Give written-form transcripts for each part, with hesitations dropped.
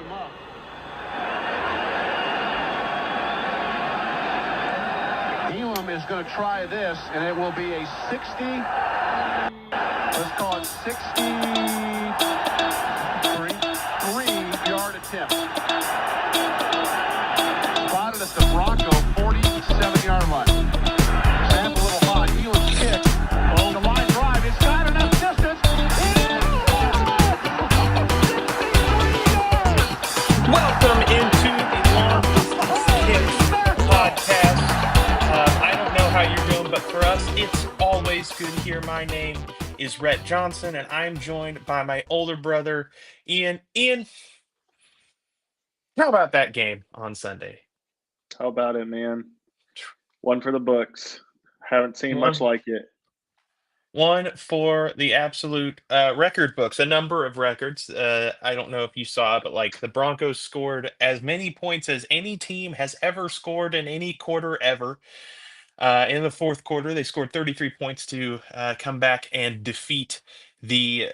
him up. Elam is going to try this, and it will be a 60, let's call it 63-yard attempt. Spotted at the Bronco 47-yard line. Snap a little high. Elam's kick. Oh, the line drive. It's got enough distance. Welcome into the Long Kicks podcast. I don't know how you're doing, but for us, it's always good here. My name is Rhett Johnson, and I'm joined by my older brother, Ian. Ian, how about that game on Sunday? How about it, man? One for the books. Haven't seen much like it. One for the absolute record books, a number of records. I don't know if you saw, but like the Broncos scored as many points as any team has ever scored in any quarter ever. In the fourth quarter, they scored 33 points to come back and defeat the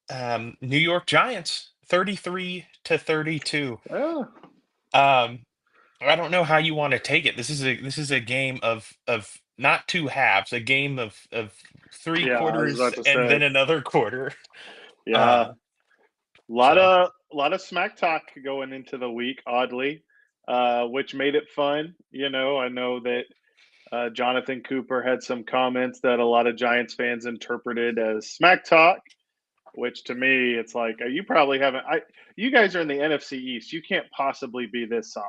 New York Giants 33-32. Oh. I don't know how you want to take it. This is a game of not two halves, a game of three quarters and then another quarter. Yeah. A lot of smack talk going into the week, oddly, which made it fun. You know, I know that Jonathan Cooper had some comments that a lot of Giants fans interpreted as smack talk, which to me, it's like, you probably haven't. You guys are in the NFC East. You can't possibly be this soft.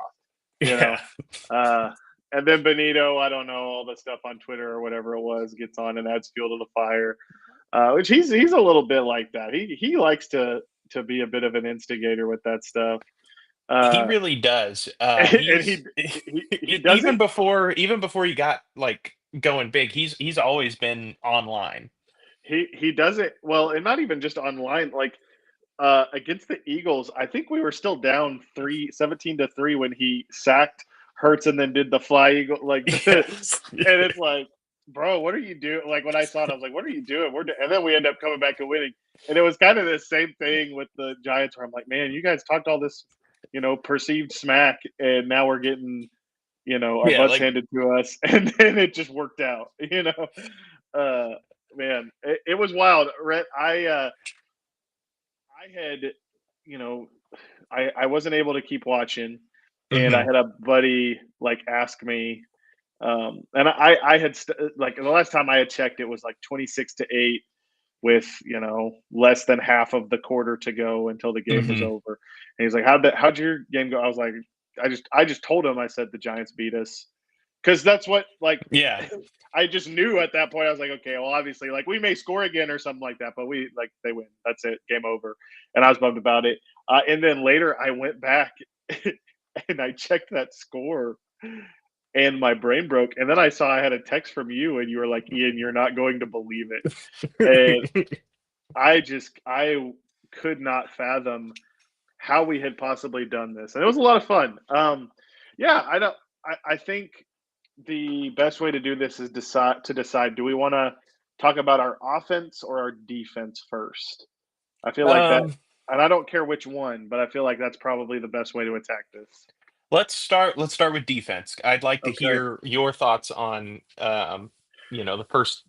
You know, and then Benito, I don't know, all the stuff on Twitter or whatever it was, gets on and adds fuel to the fire, which he's a little bit like that. He likes to be a bit of an instigator with that stuff. He really does. And he does even before he got like going big. He's always been online. He does it well, and not even just online. Like against the Eagles, I think we were still down 17-3 when he sacked Hurts and then did the fly eagle Yes. And it's like, bro, what are you doing? Like when I saw it, I was like, what are you doing? And then we end up coming back and winning. And it was kind of the same thing with the Giants, where I'm like, man, you guys talked all this, perceived smack, and now we're getting, our butts handed to us, and then it just worked out. Man, it was wild. Rhett, I had, I wasn't able to keep watching, and I had a buddy ask me, and I had the last time I had checked, it was like 26-8 with less than half of the quarter to go until the game was over. And he's like, how'd your game go? I was like, I just told him, I said the Giants beat us. Because that's what, I just knew at that point. I was like, okay, well, obviously, we may score again or something like that, but they win. That's it, game over. And I was bummed about it. And then later, I went back and I checked that score, and my brain broke. And then I saw I had a text from you, and you were like, Ian, you're not going to believe it. And I could not fathom how we had possibly done this. And it was a lot of fun. I think the best way to do this is decide, do we want to talk about our offense or our defense first? I feel like that, and I don't care which one, but I feel like that's probably the best way to attack this. Let's start with defense. I'd like to hear your thoughts on the first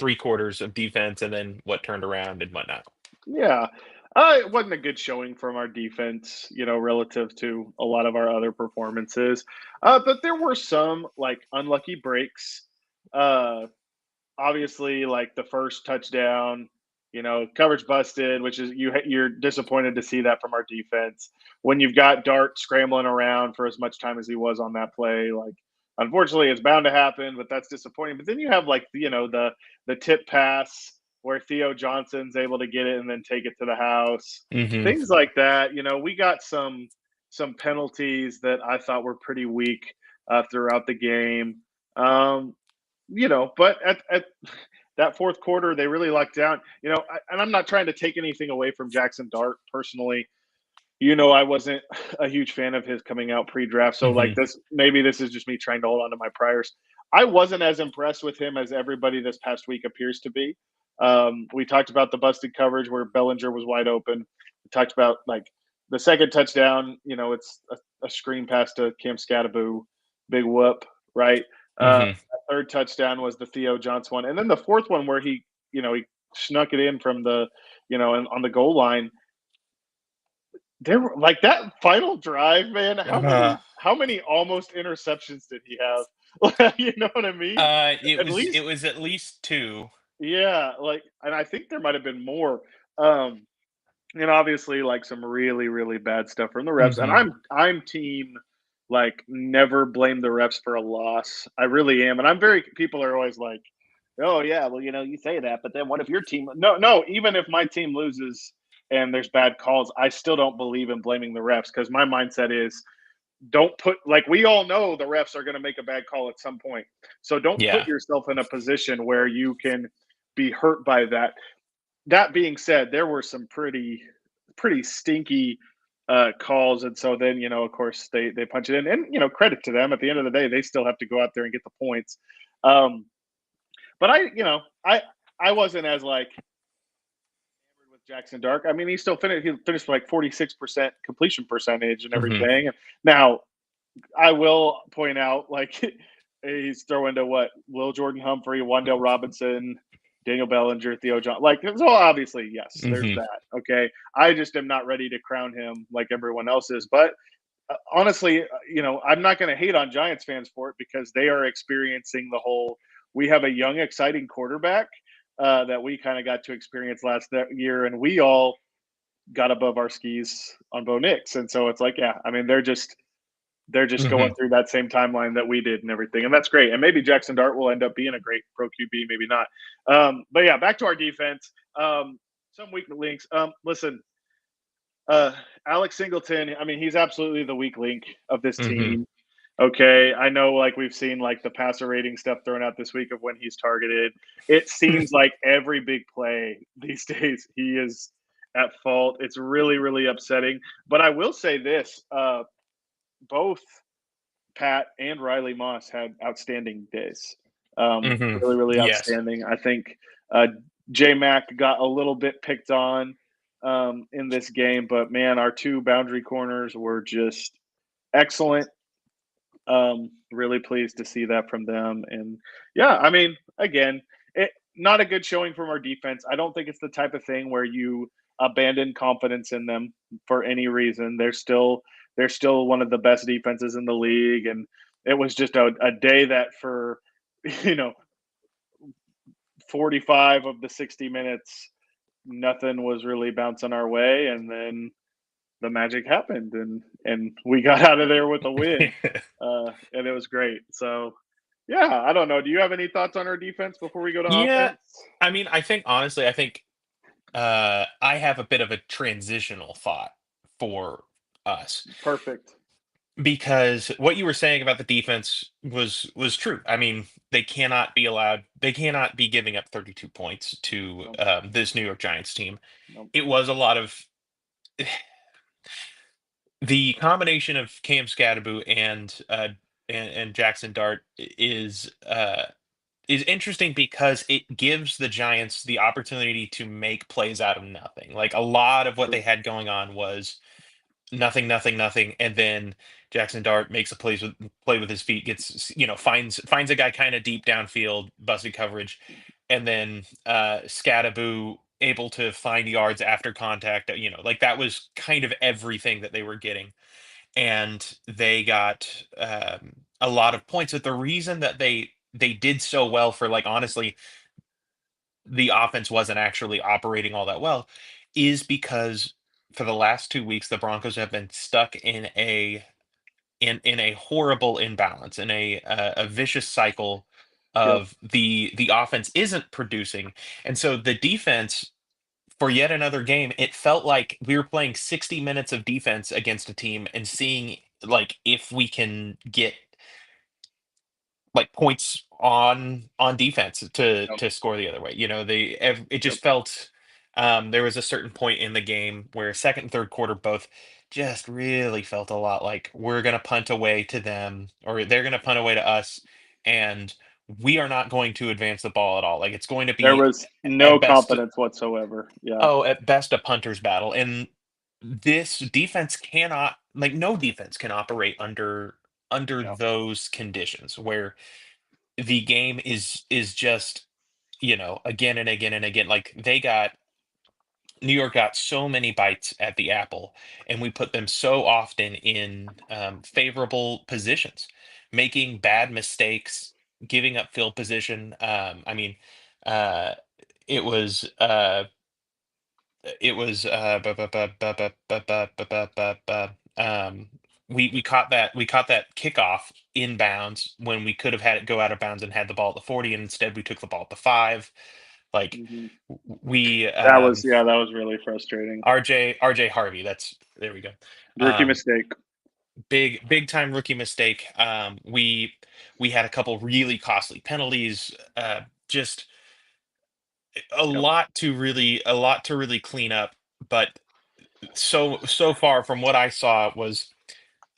three quarters of defense and then what turned around and whatnot. Yeah. It wasn't a good showing from our defense, relative to a lot of our other performances. But there were some unlucky breaks. Obviously, the first touchdown, coverage busted, which is you're disappointed to see that from our defense. When you've got Dart scrambling around for as much time as he was on that play, unfortunately, it's bound to happen, but that's disappointing. But then you have the tip pass where Theo Johnson's able to get it and then take it to the house. Things like that. We got some penalties that I thought were pretty weak throughout the game. But at that fourth quarter, they really locked down. And I'm not trying to take anything away from Jackson Dart personally. I wasn't a huge fan of his coming out pre-draft. So maybe this is just me trying to hold on to my priors. I wasn't as impressed with him as everybody this past week appears to be. We talked about the busted coverage where Bellinger was wide open. We talked about the second touchdown, it's a screen pass to Cam Scattaboo, big whoop, right? Hmm. Third touchdown was the Theo Johnson one, and then the fourth one where he snuck it in from the, on the goal line. There were like that final drive, man. How many almost interceptions did he have? You know what I mean? It At was least, it was at least two. yeah. And I think there might have been more. Um, and obviously, like some really, really bad stuff from the refs. And Hmm. I'm team like never blame the refs for a loss. I really am. And I'm very. People are always like, oh yeah, well you say that, but then what if your team? No, no. Even if my team loses and there's bad calls, I still don't believe in blaming the refs because my mindset is don't put like we all know the refs are going to make a bad call at some point. So don't put Yeah. yourself in a position where you can be hurt by that. That being said, there were some pretty stinky calls, and so then of course, they punch it in, and credit to them. At the end of the day, they still have to go out there and get the points. Um, but I wasn't as like with Jackson Dark. I mean, he still finished. He finished with like 46% completion percentage and Hmm. everything. Now, I will point out, like, he's throwing to what? Will Jordan Humphrey, Wandale Robinson, Daniel Bellinger, Theo John. Like, so obviously, yes, there's Hmm. that. Okay. I just am not ready to crown him like everyone else is. But honestly, I'm not going to hate on Giants fans for it because they are experiencing the whole we have a young, exciting quarterback that we kind of got to experience last year, and we all got above our skis on Bo Nix. And so it's like, yeah, I mean, they're just Hmm. going through that same timeline that we did and everything. And that's great. And maybe Jackson Dart will end up being a great pro QB, maybe not. But yeah, back to our defense. Some weak links. Listen, Alex Singleton, I mean, he's absolutely the weak link of this Hmm. team. Okay. I know like we've seen like the passer rating stuff thrown out this week of when he's targeted. It seems like every big play these days he is at fault. It's really, really upsetting. But I will say this, both Pat and Riley Moss had outstanding days. Hmm. Really, really Yes. outstanding. I think J Mac got a little bit picked on in this game, but man, our two boundary corners were just excellent. Really pleased to see that from them. And yeah, I mean, again, not a good showing from our defense. I don't think it's the type of thing where you abandon confidence in them for any reason. They're still one of the best defenses in the league, and it was just a day that for you know 45 of the 60 minutes, nothing was really bouncing our way, and then the magic happened, and we got out of there with a win, and it was great. So, yeah, I don't know. Do you have any thoughts on our defense before we go to Yeah. offense? I mean, honestly, I think I have a bit of a transitional thought for us Perfect. because what you were saying about the defense was true. I mean, they cannot be giving up 32 points to No, this New York Giants team. no, It was a lot of the combination of Cam Scatterboo and Jackson Dart is interesting because it gives the Giants the opportunity to make plays out of nothing. Like a lot of what they true. had going on was nothing, nothing, nothing, and then Jackson Dart makes a play with his feet, gets finds a guy kind of deep downfield, busted coverage, and then Scattaboo able to find yards after contact. Like that was kind of everything that they were getting, and they got a lot of points. But the reason that they did so well for like honestly the offense wasn't actually operating all that well is because for the last 2 weeks the Broncos have been stuck in a horrible imbalance, in a vicious cycle Yep. of the offense isn't producing, and so the defense for yet another game, it felt like we were playing 60 minutes of defense against a team and seeing like if we can get like points on defense Yep. to score the other way. It Yep. just felt there was a certain point in the game where second and third quarter both just really felt a lot like we're going to punt away to them or they're going to punt away to us, and we are not going to advance the ball at all. Like it's going to There be was no at best confidence whatsoever. Yeah. at best a punter's battle. And this defense cannot, like, no defense can operate under Yeah. those conditions where the game is just, again and again and again. Like, New York got so many bites at the apple, and we put them so often in favorable positions, making bad mistakes, giving up field position. I mean, uh, it was bu- bu- bu- bu- bu- bu- bu- bu- bu- bu- bu- we caught that kickoff inbounds when we could have had it go out of bounds and had the ball at the 40, and instead we took the ball at the 5. Like, Hmm. we That was really frustrating. RJ Harvey. That's There we go. Rookie Um, mistake. big time rookie mistake. We had a couple really costly penalties. Just Yep. a lot to really clean up. But so far from what I saw was,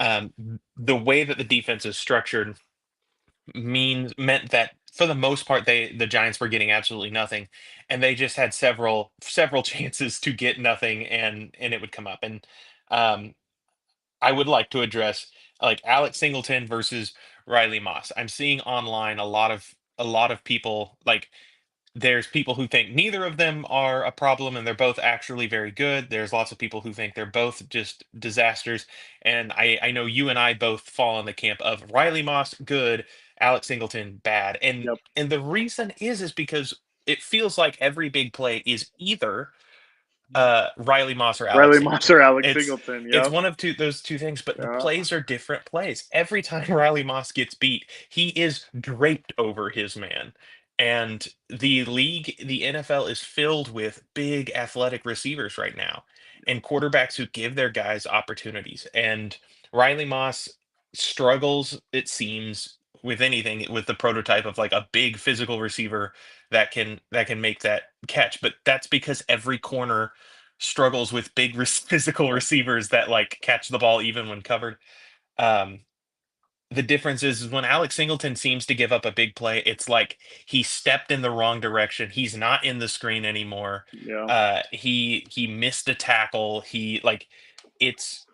um, the way that the defense is structured meant that for the most part the Giants were getting absolutely nothing, and they just had several chances to get nothing, and it would come up. And um, I would like to address, like, Alex Singleton versus Riley Moss. I'm seeing online a lot of people, like, there's people who think neither of them are a problem and they're both actually very good. There's lots of people who think they're both just disasters. And I know you and I both fall in the camp of Riley Moss good, Alex Singleton bad. And Yep. and the reason is because it feels like every big play is either Riley Moss or Alex Riley Moss Singleton. or Alex It's Singleton. it's Yep. one of those two things, but the Yeah. plays are different plays. Every time Riley Moss gets beat, he is draped over his man. And the NFL is filled with big athletic receivers right now, and quarterbacks who give their guys opportunities. And Riley Moss struggles, it seems, with anything, with the prototype of like a big physical receiver that can make that catch. But that's because every corner struggles with big physical Yep. receivers that like catch the ball even when covered. Um, the difference is when Alex Singleton seems to give up a big play, it's like he stepped in the wrong direction. He's not in the screen anymore. Yeah. He missed a tackle. It's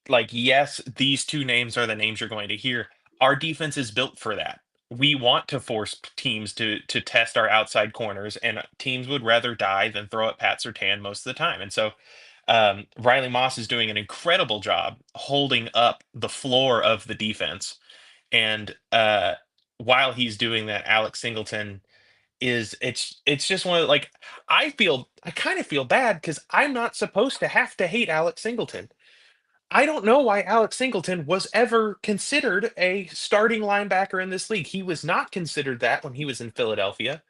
like, yes, these two names are the names you're going to hear. Our defense is built for that. We want to force teams to test our outside corners, and teams would rather die than throw at Pat Surtain most of the time. And so Riley Moss is doing an incredible job holding up the floor of the defense. And while he's doing that, Alex Singleton it's just one of, like, I kind of feel bad because I'm not supposed to have to hate Alex Singleton. I don't know why Alex Singleton was ever considered a starting linebacker in this league. He was not considered that when he was in Philadelphia.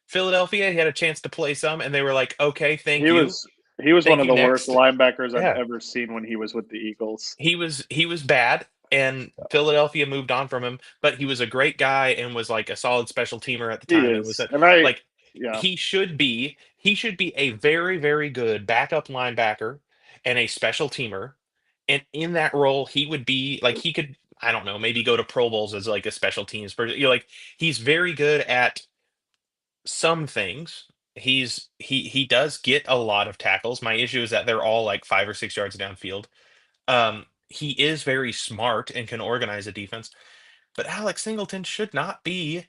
Philadelphia, he had a chance to play some, and they were like, "Okay, thank He you, was he was one thank of you, the worst next." linebackers I've Yeah, ever seen when he was with the Eagles. he was bad, and Philadelphia moved on from him. But he was a great guy and was like a solid special teamer at the He time, and was is. that, And I like, yeah. he should be a very very good backup linebacker and a special teamer. And in that role, he would be like, he could, I don't know, maybe go to Pro Bowls as like a special teams person. Like, he's very good at some things. He does get a lot of tackles. My issue is that they're all like 5 or 6 yards downfield. He is very smart and can organize a defense, but Alex Singleton should not be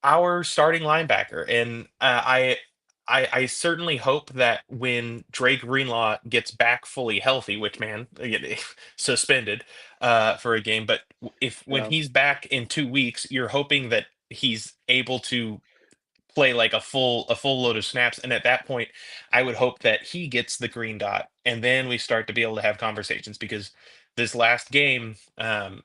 our starting linebacker. And I certainly hope that when Drake Greenlaw gets back fully healthy, which, man, again, suspended for a game, but if when Yeah. he's back in 2 weeks, you're hoping that he's able to play like a full load of snaps. And at that point, I would hope that he gets the green dot, and then we start to be able to have conversations. Because this last game,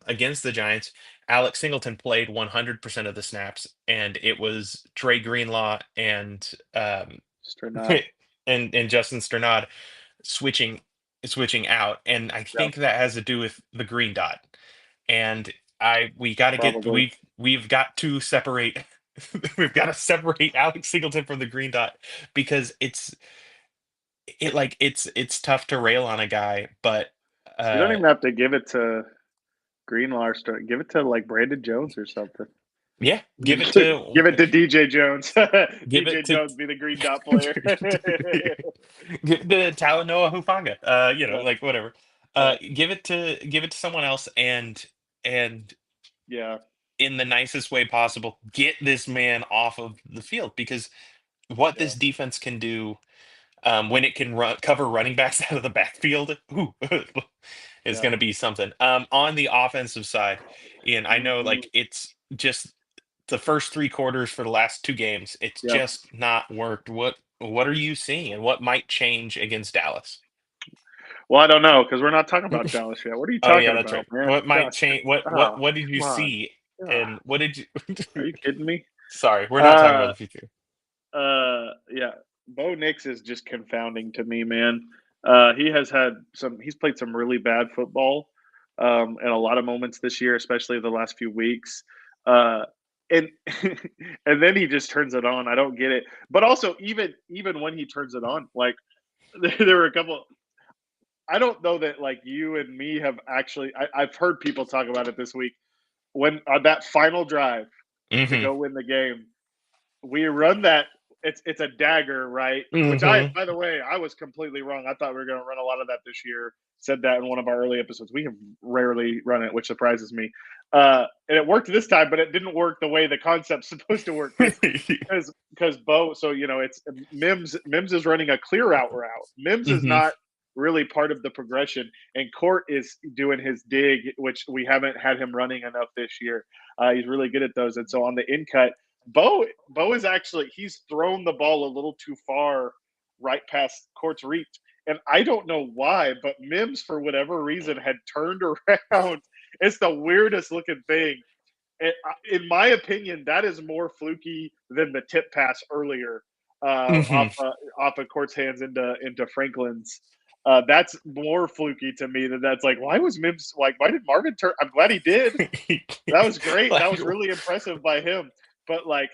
against the Giants, Alex Singleton played 100% of the snaps, and it was Trey Greenlaw Sternad. and Justin Sternad switching switching out. And I Yeah, think that has to do with the green dot. And I we got to get probably. we've got to separate we've got to separate Alex Singleton from the green dot, because it's tough to rail on a guy. But You don't uh even have to give it to Greenlaw or give it to like Brandon Jones or something. Yeah, give it to Give it to DJ Jones. give it DJ to Jones be the green dot player. give it to Talanoa Hufanga. Yeah, Like whatever. yeah, Give it to someone else and yeah, in the nicest way possible, get this man off of the field because what yeah, this defense can do when it can cover running backs out of the backfield, ooh, is yeah. going to be something. On the offensive side, Ian, I know Mhm. like it's just the first three quarters for the last two games. It's Yep. just not worked. What are you seeing, and what might change against Dallas? Well, I don't know because we're not talking about Dallas yet. What are you Oh yeah, talking that's about, right. man? What might Gosh, change? What what oh, what did you come on. see, Ah, and what did you? are you kidding me? Sorry, we're not talking about Uh, the future. yeah. Bo Nix is just confounding to me, man. He's played some really bad football, in a lot of moments this year, especially the last few weeks. Uh, and and then he just turns it on. I don't get it. But also, even when he turns it on, like there were a couple. I don't know that like you and me have actually. I've heard people talk about it this week when on that final drive to Mm-hmm. go win the game we run that. It's a dagger, right? Which Mm-hmm. by the way, I was completely wrong. I thought we were going to run a lot of that this year. Said that in one of our early episodes. We have rarely run it, which surprises me. And it worked this time, but it didn't work the way the concept's supposed to work because Bo. So it's Mims. Mims is running a clear out route. Mims is Mm-hmm. not really part of the progression, and Court is doing his dig, which we haven't had him running enough this year. He's really good at those, and so on the in cut, Bo is actually he's thrown the ball a little too far right past Court's reach. And I don't know why, but Mims, for whatever reason, had turned around. It's the weirdest looking thing. In my opinion, that is more fluky than the tip pass earlier Mm-hmm. off of Court's hands into Franklin's. That's more fluky to me than that's like, why was Mims like, why did Marvin turn? I'm glad he did. That was great. That Like was really impressive by him. But like,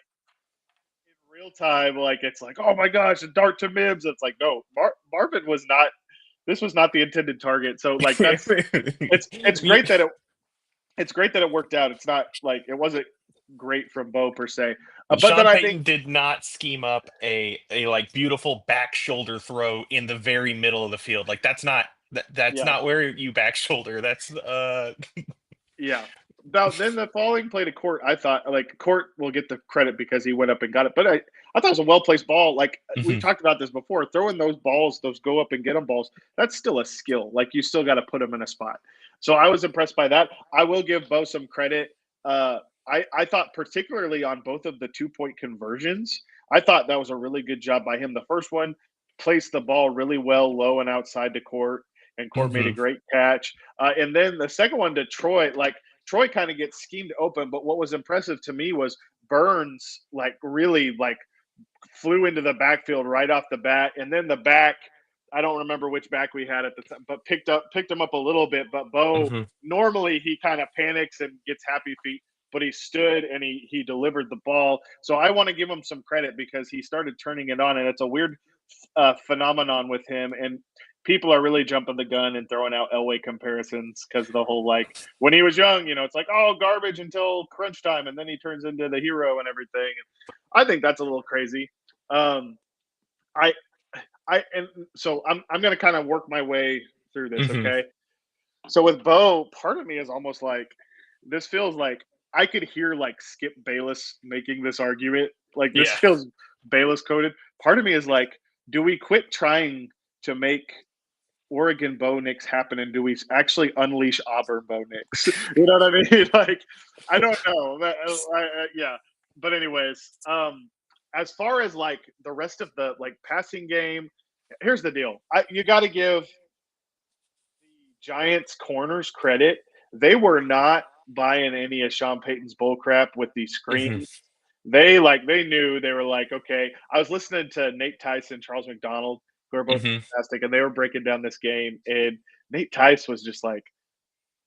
in real time, like it's like, oh my gosh, a dart to Mims. It's like, no, Marvin was not. This was not the intended target. So like it's Yeah. great that it worked out. It's not like it wasn't great from Bo per se, but Sean then I think Payton did not scheme up a like beautiful back shoulder throw in the very middle of the field. Like that's yeah, not where you back shoulder. That's yeah. Now then the following play to Court, I thought like Court will get the credit because he went up and got it, but I thought it was a well placed ball. Like we've Mhm. talked about this before, throwing those balls, those go up and get them balls, that's still a skill. Like you still got to put them in a spot. So I was impressed by that. I will give Bo some credit. Uh, I thought particularly on both of the 2 point conversions, I thought that was a really good job by him. The first one placed the ball really well low and outside to Court, and Court made a Mhm. great catch. And then the second one to Troy, like Troy kind of gets schemed open, but what was impressive to me was Burns like really like flew into the backfield right off the bat, and then the back. I don't remember which back we had at the time, but picked him up a little bit. But Bo Mhm. normally he kind of panics and gets happy feet, but he stood and he delivered the ball. So I want to give him some credit because he started turning it on, and it's a weird phenomenon with him. And people are really jumping the gun and throwing out Elway comparisons because the whole like when he was young, it's like oh garbage until crunch time, and then he turns into the hero and everything. I think that's a little crazy. Um, I and so I'm gonna kind of work my way through this. Mhm. Okay, so with Bo, part of me is almost like this feels like I could hear like Skip Bayless making this argument. Like this Yeah. feels Bayless coded. Part of me is like, do we quit trying to make Oregon Bo Nix happen, and do we actually unleash Auburn Bo Nix? You know what I mean? Like, I don't know. Yeah, but anyways, as far as like the rest of the like passing game, here's the deal. You got to give the Giants corners credit. They were not buying any of Sean Payton's bullcrap with these Mhm. screens. They knew they were like, okay. I was listening to Nate Tyson, Charles McDonald, who are both Mhm. fantastic, and they were breaking down this game. And Nate Tice was just like,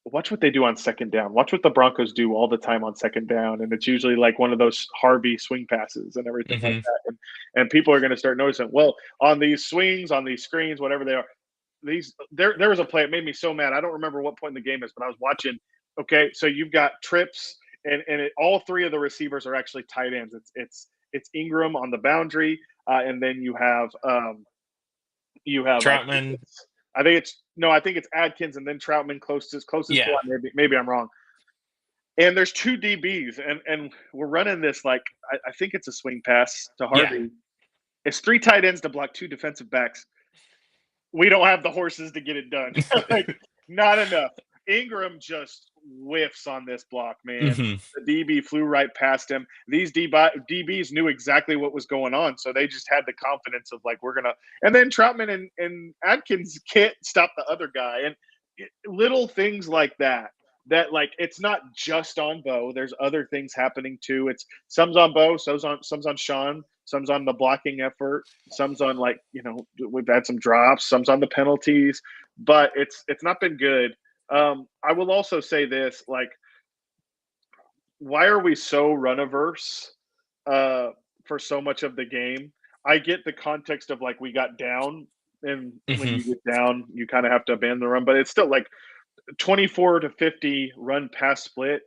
watch what they do on second down. Watch what the Broncos do all the time on second down. And it's usually like one of those Harvey swing passes and everything like Mhm. that. And people are going to start noticing, well, on these swings, on these screens, whatever they are, there was a play. It made me so mad. I don't remember what point in the game is, but I was watching. Okay, so you've got trips and all three of the receivers are actually tight ends. It's Ingram on the boundary, and then you have Troutman. I think it's Adkins and then Troutman closest Yeah. to line. Maybe I'm wrong. And there's two DBs, and we're running this like I think it's a swing pass to Harvey. Yeah. It's three tight ends to block two defensive backs. We don't have the horses to get it done. Like, not enough. Ingram just whiffs on this block, man. Mhm. The DB flew right past him. These DBs knew exactly what was going on, so they just had the confidence of like, we're gonna. And then Troutman and Adkins can't stop the other guy, and little things like that. That like it's not just on Bo. There's other things happening too. It's some's on Bo, some's on Sean, some's on the blocking effort, some's on like we've had some drops, some's on the penalties, but it's not been good. I will also say this: like, why are we so run averse for so much of the game? I get the context of like we got down, and when you get down, you kind of have to abandon the run, but it's still like 24 to 50 run pass split.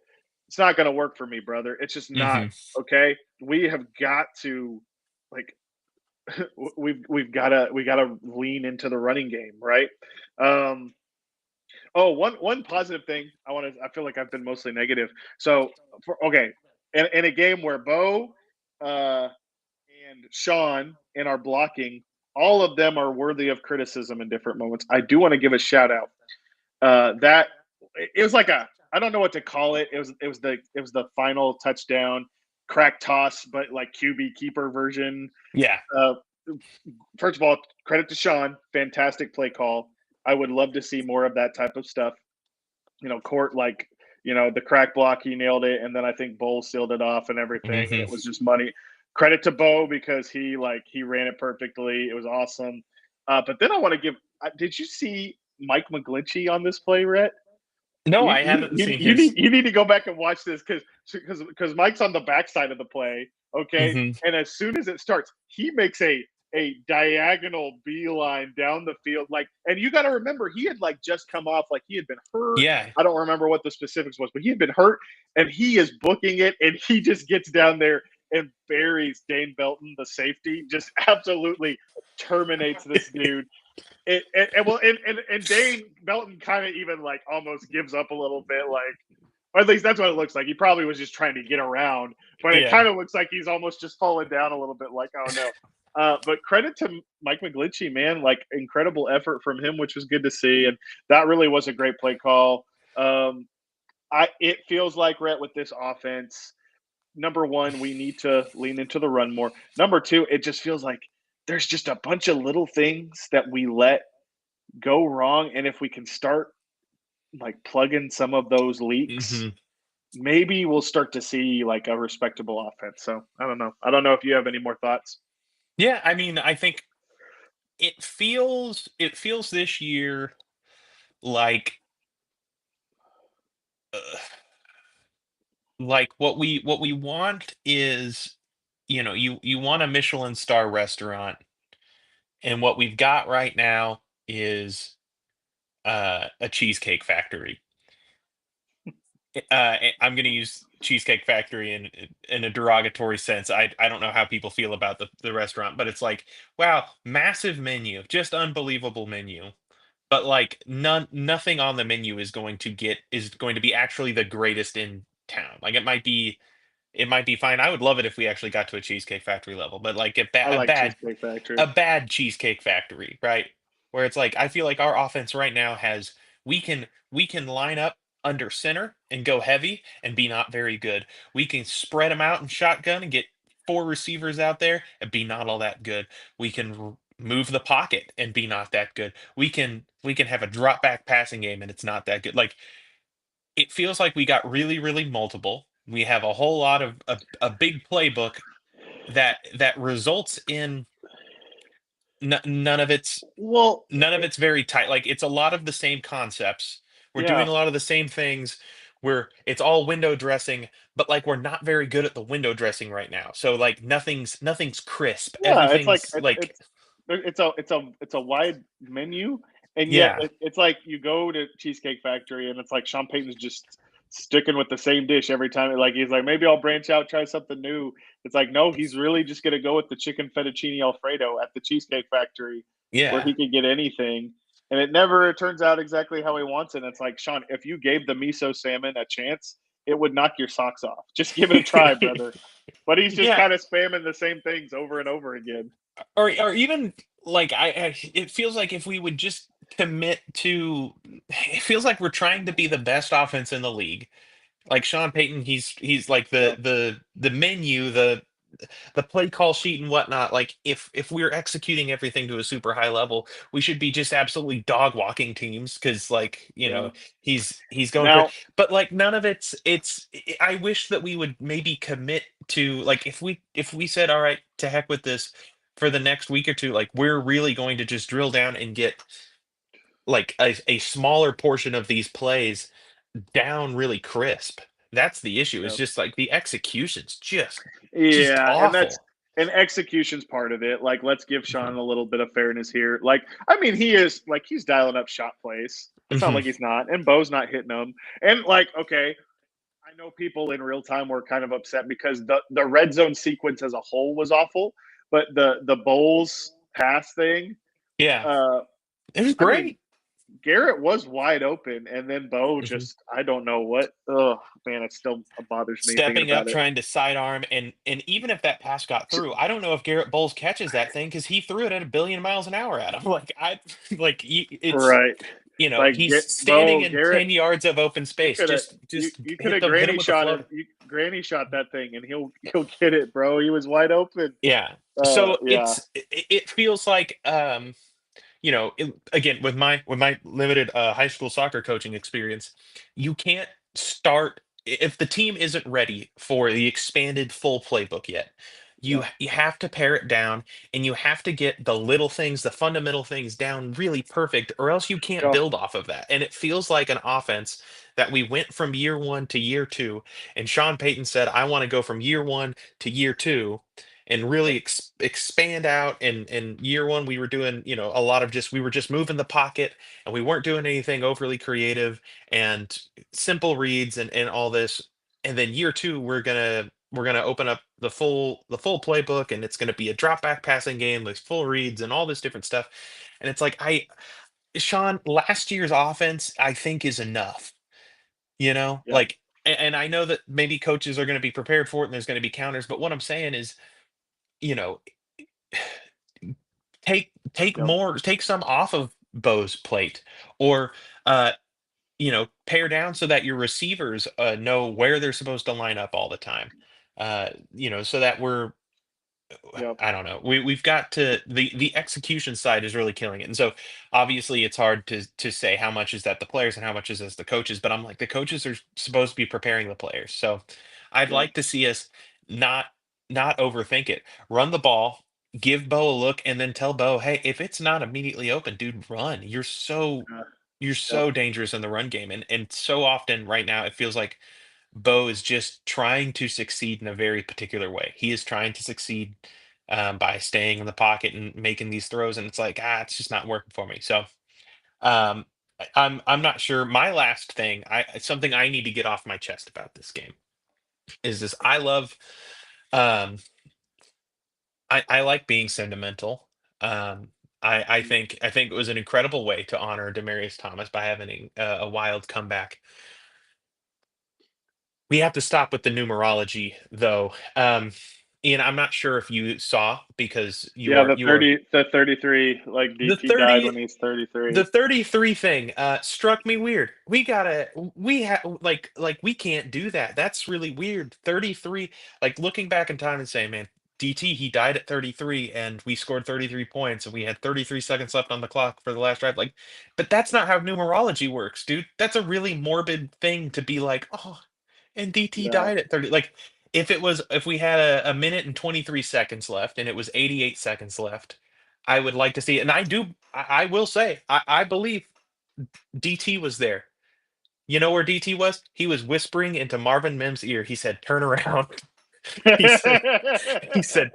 It's not going to work for me, brother. It's just not. Okay, we have got to like we've got to lean into the running game, right? One positive thing I feel like I've been mostly negative. So in a game where Bo and Sean in our blocking, all of them are worthy of criticism in different moments. I do want to give a shout out. That it was like I don't know what to call it. It was the final touchdown crack toss, but like QB keeper version. Yeah. First of all, credit to Sean, fantastic play call. I would love to see more of that type of stuff. Court like the crack block, he nailed it, and then I think Bull sealed it off and everything. And it was just money. Credit to Bo because he ran it perfectly. It was awesome. But then I want to give. Did you see Mike McGlinchey on this play, Rhett? No, I haven't seen his. You need to go back and watch this because Mike's on the backside of the play, okay? And as soon as it starts, he makes a diagonal beeline down the field, and you got to remember he had just come off, he had been hurt. Yeah, I don't remember what the specifics was, but he had been hurt, and he is booking it, and he just gets down there and buries Dane Belton, the safety, just absolutely terminates this dude. And Dane Belton kind of even almost gives up a little bit, or at least that's what it looks like. He probably was just trying to get around, but it kind of looks like he's almost just falling down a little bit, oh no. But credit to Mike McGlinchey, man, incredible effort from him, which was good to see, and that really was a great play call. It feels like, Rhett, with this offense, number one, we need to lean into the run more. Number two, it just feels like there's just a bunch of little things that we let go wrong. And if we can start plugging some of those leaks, maybe we'll start to see a respectable offense. So I don't know. I don't know if you have any more thoughts. Yeah, I mean, I think it feels this year like what we want is, you want a Michelin star restaurant, and what we've got right now is a Cheesecake Factory. I'm going to use Cheesecake Factory in a derogatory sense. I don't know how people feel about the restaurant, but it's wow, massive menu, just unbelievable menu. But nothing on the menu is going to be actually the greatest in town. It might be fine. I would love it if we actually got to a Cheesecake Factory level, but Cheesecake Factory. a bad Cheesecake Factory, right? Where it's I feel like our offense right now has we can line up under center and go heavy and be not very good. We can spread them out in shotgun and get four receivers out there and be not all that good. We can move the pocket and be not that good. We can have a drop back passing game and it's not that good. It feels like we got really, really multiple. We have a whole lot of a big playbook that results in none of it's very tight. It's a lot of the same concepts. We're doing a lot of the same things. It's all window dressing, but we're not very good at the window dressing right now. So nothing's crisp. Yeah, Everything's it's a wide menu, and yet it's you go to Cheesecake Factory and it's Sean Payton's just sticking with the same dish every time. Like he's like, maybe I'll branch out, try something new. It's like, no, he's really just gonna go with the chicken fettuccine Alfredo at the Cheesecake Factory, where Yeah. he can get anything. And it never turns out exactly how he wants it. And it's like, Sean, if you gave the miso salmon a chance, it would knock your socks off. Just give it a try, brother. But he's just Yeah. kind of spamming the same things over and over again. Or even like it feels like if we would just commit to, it feels like we're trying to be the best offense in the league. Like Sean Payton, he's like Yep. the menu, the play call sheet and whatnot. Like if we're executing everything to a super high level, we should be just absolutely dog walking teams because like Yeah. he's going for it. Now, But like none of I wish that we would maybe commit to, like, if we said, all right, to heck with this for the next week or two, like we're really going to just drill down and get like a smaller portion of these plays down really crisp. That's the issue. Is yep. just like the execution's just Yeah, and that's awful. and execution's part of it. Like, let's give Sean a little bit of fairness here. Like, I mean, he is like he's dialing up shot plays. It's not Mhm. like he's not, and Bo's not hitting them. And like, okay, I know people in real time were kind of upset because the red zone sequence as a whole was awful, but the Bowles pass thing, Yeah, uh, it was I mean, great. Garrett was wide open, and then Bo Mhm. just I don't know what. Oh man, it still bothers me thinking Stepping up, about it. trying to sidearm, and even if that pass got through, I don't know if Garrett Bowles catches that thing because he threw it at a billion miles an hour at him. Like it's Right. he's standing Bo in Garrett, 10 yards of open you space. could have Just you could hit have him granny with the shot it. floater. You granny shot that thing, and he'll get it, bro. He was wide open. Yeah. So Yeah, it feels like again, with my limited high school soccer coaching experience, you can't start if the team isn't ready for the expanded full playbook yet. yeah, You have to pare it down, and you have to get the little things, the fundamental things down really perfect, or else you can't go, build off of that. And it feels like an offense that we went from year one to year two, and Sean Payton said, "I want to go from year one to year two." And really yep, expand out. And year one, we were doing, a lot of we were just moving the pocket, and we weren't doing anything overly creative and simple reads and all this. And then year two, we're gonna open up the full playbook, and it's gonna be a drop back passing game with full reads and all this different stuff. And it's like Sean, last year's offense, I think, is enough. yep, Like, and I know that maybe coaches are going to be prepared for it and there's going to be counters, but what I'm saying is, you know, yep, take some off of Bo's plate, or uh pare down so that your receivers know where they're supposed to line up all the time. So that yep, I don't know. We've got to the execution side is really killing it. And so obviously it's hard to say how much is that the players and how much is as the coaches, but I'm like, the coaches are supposed to be preparing the players. So I'd yep, like to see us not not overthink it. Run the ball, give Bo a look, and then tell Bo, hey, if it's not immediately open, dude, run. uh, You're yep, so dangerous in the run game. And so often right now it feels like Bo is just trying to succeed in a very particular way. He is trying to succeed by staying in the pocket and making these throws, and it's like, it's just not working for me. So I'm not sure. My last thing, something I need to get off my chest about this game is this: I love, um, I like being sentimental. Um, I think it was an incredible way to honor Demarius Thomas by having a wild comeback. We have to stop with the numerology, though. Ian, I'm not sure if you saw, because yeah. you are The 33, like the DT died 30 when he's 33. the 33 thing struck me weird. We can't do that. That's really weird. 33, like looking back in time and saying, man, DT, he died at 33 and we scored 33 points and we had 33 seconds left on the clock for the last drive. Like, but that's not how numerology works, dude. That's a really morbid thing to be like, oh, and DT Yeah, died at 30. Like, if we had a minute and 23 seconds left and it was 88 seconds left, I would like to see it. And I will say, I believe DT was there. You know where DT was? He was whispering into Marvin Mims' ear. He said, turn around. He said, he said,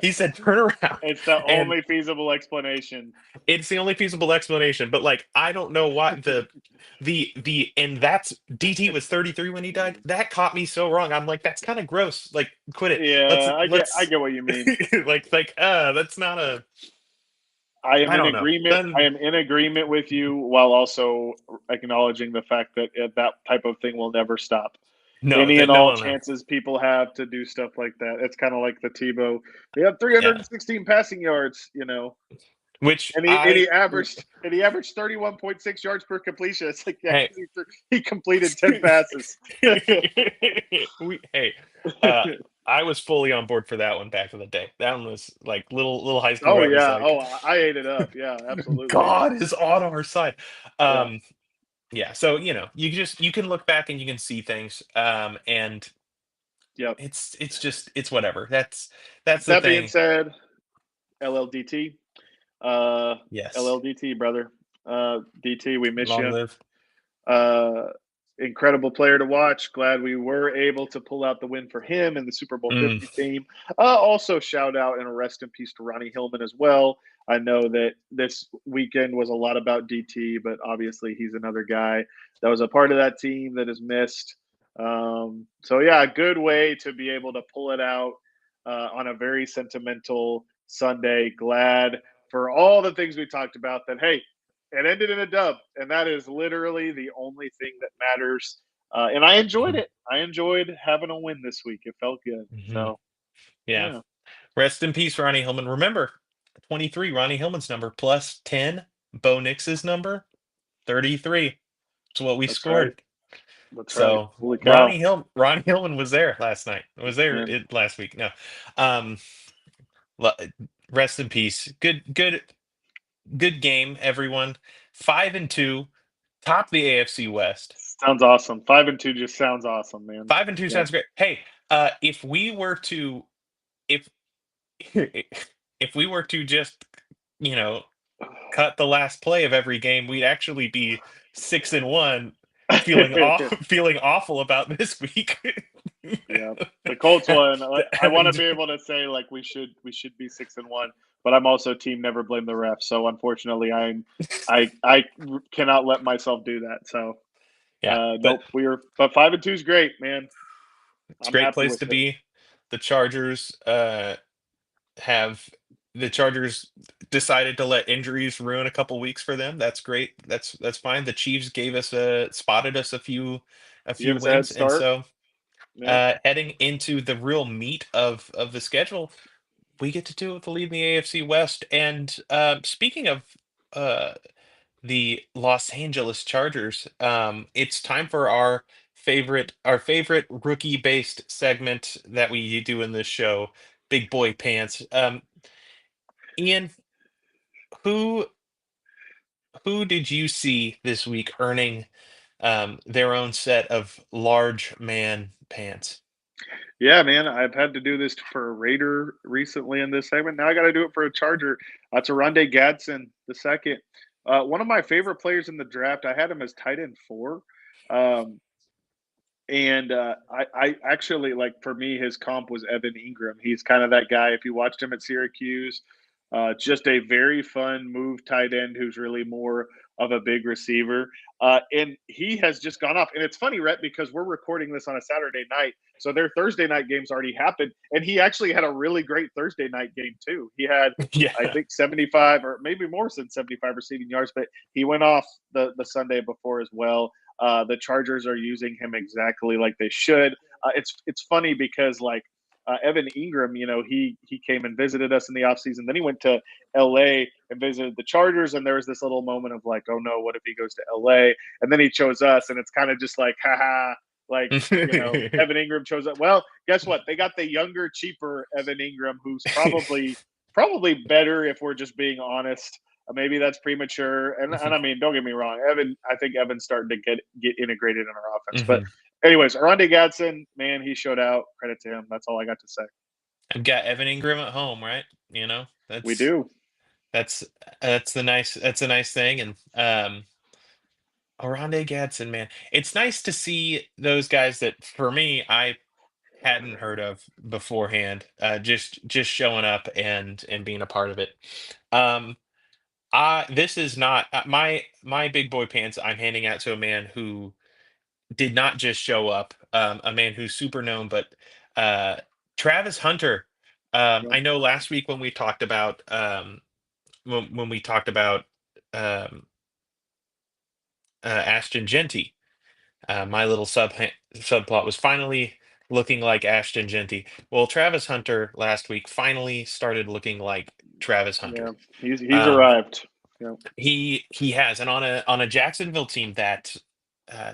he said, turn around. It's the And only feasible explanation. it's the only feasible explanation. But like, I don't know why and that's DT was 33 when he died. That caught me so wrong. I'm like, that's kind of gross. Like, quit it. Yeah, I Let's get what you mean. that's not a. I am I in don't know. agreement. I Then am in agreement with you while also acknowledging the fact that that type of thing will never stop. no, Any that and no, all no, no. chances people have to do stuff like that. It's kind of like the Tebow. He had Yeah, 316 passing yards, you know, which and I he averaged 31.6 yards per completion. It's like yeah, hey. 'cause he completed 10 passes. Hey, uh, I was fully on board for that one back in the day. That one was like little high school Oh where I was yeah. like, Oh, I ate it up. Yeah, absolutely. God is on our side. Yeah. Um, yeah, so you can look back and you can see things, and Yep. it's whatever. That's the That being thing. said, LLDT, uh, Yes, LLDT, brother, DT, we miss long you. live. Uh, Incredible player to watch. Glad we were able to pull out the win for him and the Super Bowl Mm, 50 team. Also, shout out and a rest in peace to Ronnie Hillman as well. I know that this weekend was a lot about DT, but obviously he's another guy that was a part of that team that is missed. So, yeah, a good way to be able to pull it out on a very sentimental Sunday. Glad for all the things we talked about that, hey, it ended in a dub, and that is literally the only thing that matters. And I enjoyed mhm, it. I enjoyed having a win this week. It felt good. mhm. So Yeah. yeah, Rest in peace, Ronnie Hillman. Remember, 23, Ronnie Hillman's number, plus 10, Bo Nix's number, 33. It's what we that's right. scored. That's right. So Holy cow, Ronnie Hillman was there last night. Was there man! last week? No. Um, lo- rest in peace. Good game, everyone. 5-2, top the AFC West. Sounds awesome. 5-2 just sounds awesome, man. 5-2 Yeah. sounds great. Hey, if we were to if if we were to just you know cut the last play of every game, we'd actually be 6-1, feeling awful about this week. Yeah, the Colts one. I want Having to be able to say like we should be 6-1, but I'm also team never blame the ref. So unfortunately, I cannot let myself do that. So yeah, but nope, but 5-2 is great, man. it's a I'm great happy place with to it. be. The Chargers have the Chargers decided to let injuries ruin a couple weeks for them. That's great. That's fine. The Chiefs gave us spotted us a Give few us a head wins, and start. so Yeah. heading into the real meat of the schedule, we get to do it with the lead in the AFC West. And speaking of uh, the Los Angeles Chargers, it's time for our favorite rookie based segment that we do in this show, Big Boy Pants. Ian, who who did you see this week earning their own set of large man pants? Yeah, man. I've had to do this for a Raider recently in this segment. Now I got to do it for a Charger. It's Rondé Gadsden the second. One of my favorite players in the draft. I had him as tight end four. Um, And I actually like for me, his comp was Evan Ingram. He's kind of that guy. If you watched him at Syracuse, just a very fun move tight end who's really more of a big receiver. And he has just gone off. And it's funny, Rhett, because we're recording this on a Saturday night. So their Thursday night games already happened. And he actually had a really great Thursday night game, too. He had, I Yeah. think, 75 or maybe more than 75 receiving yards, but he went off the Sunday before as well. The Chargers are using him exactly like they should. It's funny because like Evan Ingram, he came and visited us in the offseason. Then he went to LA and visited the Chargers, and there was this little moment of like, oh no, what if he goes to LA? And then he chose us, and it's kind of just like, haha, like Evan Ingram chose up. Well, guess what? They got the younger, cheaper Evan Ingram, who's probably better if we're just being honest. Maybe that's premature, and I mean, don't get me wrong, Evan. I think Evan's starting to get integrated in our offense. But, Mhm. anyways, Rondé Gadsden, man, he showed out. Credit to him. That's all I got to say. I've got Evan Ingram at home, right? We do. That's that's a nice thing. And Oronde Gadsden, man, it's nice to see those guys that for me, hadn't heard of beforehand. Just showing up and being a part of it. Um, this is not my big boy pants. I'm handing out to a man who did not just show up. A man who's super known, but uh, Travis Hunter. Yep. I know last week when we talked about when we talked about um, Ashton Genty. My little subplot was finally looking like Ashton Genty. Well, Travis Hunter last week finally started looking like Travis Hunter. Yeah, he's Um, arrived. Yeah, he has, and on a Jacksonville team that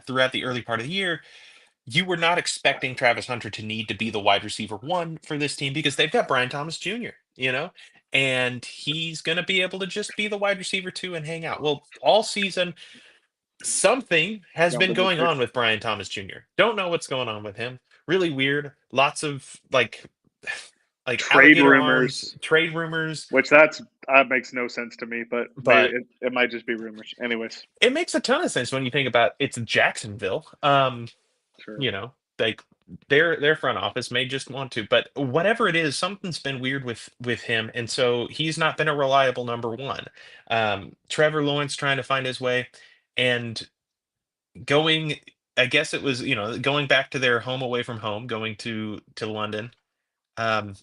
throughout the early part of the year, you were not expecting Travis Hunter to need to be the wide receiver one for this team because they've got Brian Thomas Jr., and he's going to be able to just be the wide receiver two and hang out. Well, all season, something has jump been in the going on six. with Brian Thomas Jr. Don't know what's going on with him. Really weird. Lots of like Trade alligator arms, rumors, trade rumors, which that makes no sense to me, but maybe but it might just be rumors. Anyways, it makes a ton of sense when you think about it's Jacksonville. sure. Like their front office may just want to, but whatever it is, something's been weird with him, and so he's not been a reliable number one. Trevor Lawrence trying to find his way, and going. I guess it was going back to their home away from home, going to London. Um,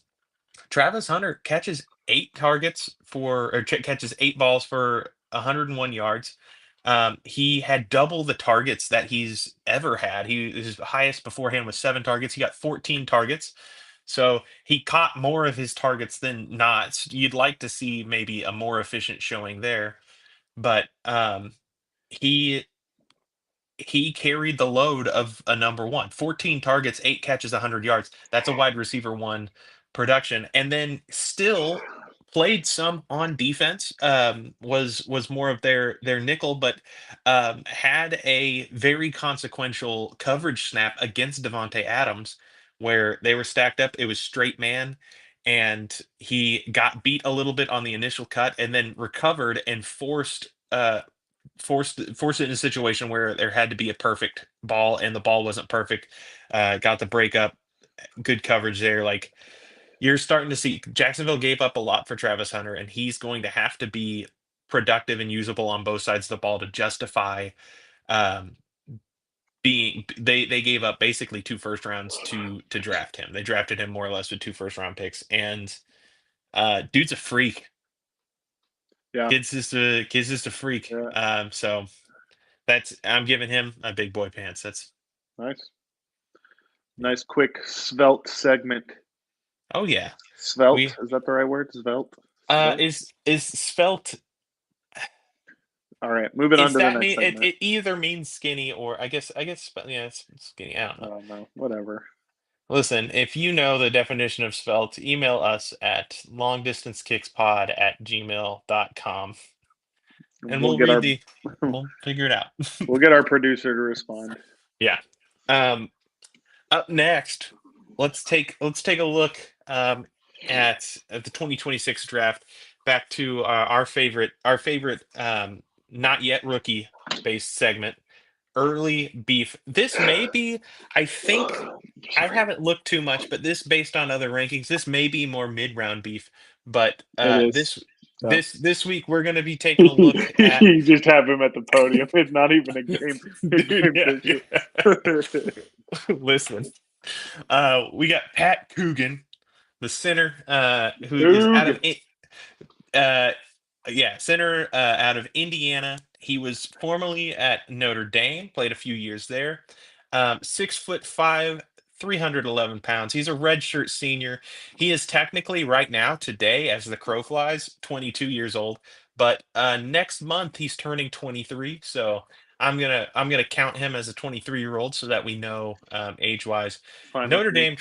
Travis Hunter catches 8 targets catches 8 balls for 101 yards. He had double the targets that he's ever had. His highest beforehand was 7 targets. He got 14 targets. So he caught more of his targets than not. You'd like to see maybe a more efficient showing there, but he he carried the load of a number one. 14 targets, 8 catches, 100 yards. That's a wide receiver one production. And then still played some on defense. Was more of their nickel, but had a very consequential coverage snap against Devontae Adams where they were stacked up. It was straight man. And he got beat a little bit on the initial cut and then recovered and forced it in a situation where there had to be a perfect ball and the ball wasn't perfect. Got the breakup, good coverage there. Like you're starting to see Jacksonville gave up a lot for Travis Hunter, and he's going to have to be productive and usable on both sides of the ball to justify um, being. They gave up basically 2 first rounds to draft him. They drafted him more or less with 2 first round picks, and dude's a freak. Yeah, Kid's just a freak. yeah, So I'm giving him a big boy pants. That's nice, nice, quick, svelte segment. oh yeah. Svelte, We is that the right word? Svelte. Svelte? is svelte. All right, moving on Is to the that next mean it, segment. it either means skinny or I guess yeah, it's skinny. I don't I know. don't know. Whatever. Listen, if you know the definition of svelte, email us at longdistancekickspod@gmail.com and We'll get our we'll figure it out. we'll get our producer to respond. Yeah. Um Up next, let's take a look at the 2026 draft. Back to our favorite not yet rookie based segment, early beef. This may be, I think, I Sorry, haven't looked too much, but this based on other rankings, this may be more mid round beef. But it is. this So. this week we're going to be taking a look at You just have him at the podium. It's not even a dude. game Yeah, picture. listen. We got Pat Coogan, the center, who is out of Dugan. uh, yeah, center out of Indiana. He was formerly at Notre Dame, played a few years there. 6'5", 311 pounds. He's a redshirt senior. He is technically right now, today, as the crow flies, 22 years old. But next month he's turning 23. So I'm gonna count him as a 23-year-old so that we know age wise. Fine with Notre me. Dame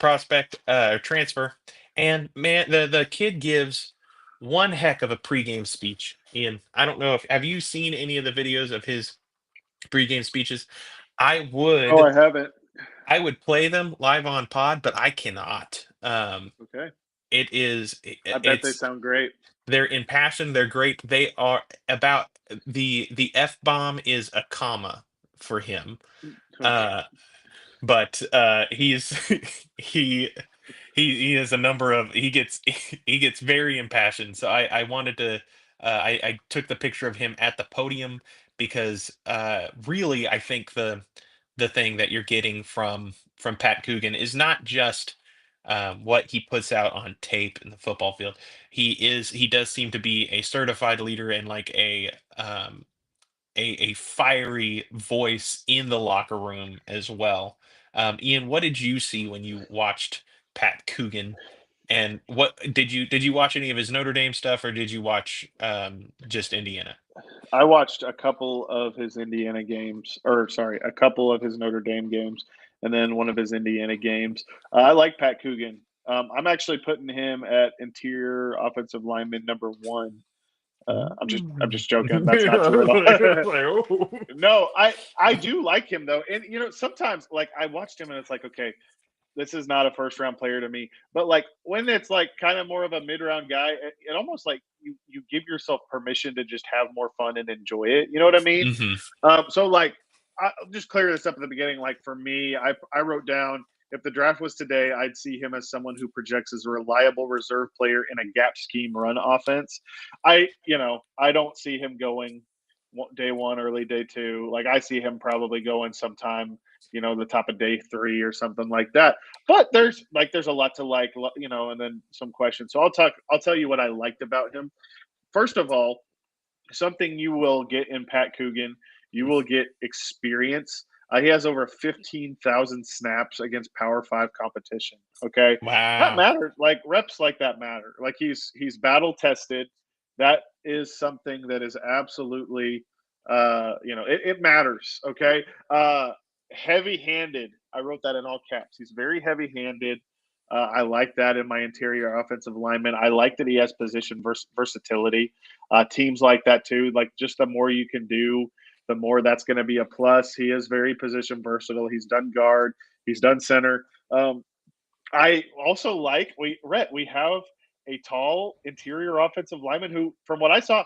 prospect transfer, and man, the kid gives one heck of a pregame speech. Ian, I don't know if have you seen any of the videos of his pregame speeches? I Oh, would I haven't. I would play them live on pod, but I cannot. Okay. It is I bet they it's sound great. they're impassioned, they're great. They are about the F bomb is a comma for him. Okay. Uh but he's he he has a number of he gets very impassioned. So I wanted to I took the picture of him at the podium because really I think the thing that you're getting from Pat Coogan is not just what he puts out on tape in the football field. He does seem to be a certified leader and like a fiery voice in the locker room as well. Ian, what did you see when you watched Pat Coogan? And what did you watch any of his Notre Dame stuff, or did you watch just Indiana? I watched a couple of his Indiana games, or sorry, a couple of his Notre Dame games, and then one of his Indiana games. I like Pat Coogan. I'm actually putting him at interior offensive lineman number one. I'm Mm. just joking. That's not true at all. Like, oh. No, I do like him though, and sometimes like I watched him and it's like, okay, this is not a first round player to me. But like when it's like kind of more of a mid round guy, it almost like you give yourself permission to just have more fun and enjoy it. You know what I mean? Mhm. So like I'll just clear this up at the beginning. Like for me, I wrote down if the draft was today, I'd see him as someone who projects as a reliable reserve player in a gap scheme run offense. I don't see him going day one, early day two. Like I see him probably going sometime, the top of day three or something like that. But there's a lot to like, and then some questions. So I'll tell you what I liked about him. First of all, something you will get in Pat Coogan, you will get experience. He has over 15,000 snaps against Power Five competition. Okay, that Wow. matters. Like reps like that matter. Like he's battle tested. That is something that is absolutely, it matters. Okay, heavy handed. I wrote that in all caps. He's very heavy handed. I like that in my interior offensive lineman. I like that he has position versatility. Teams like that too. Like just the more you can do, the more that's going to be a plus. He is very position versatile. He's done guard. He's done center. I also like we have a tall interior offensive lineman who, from what I saw,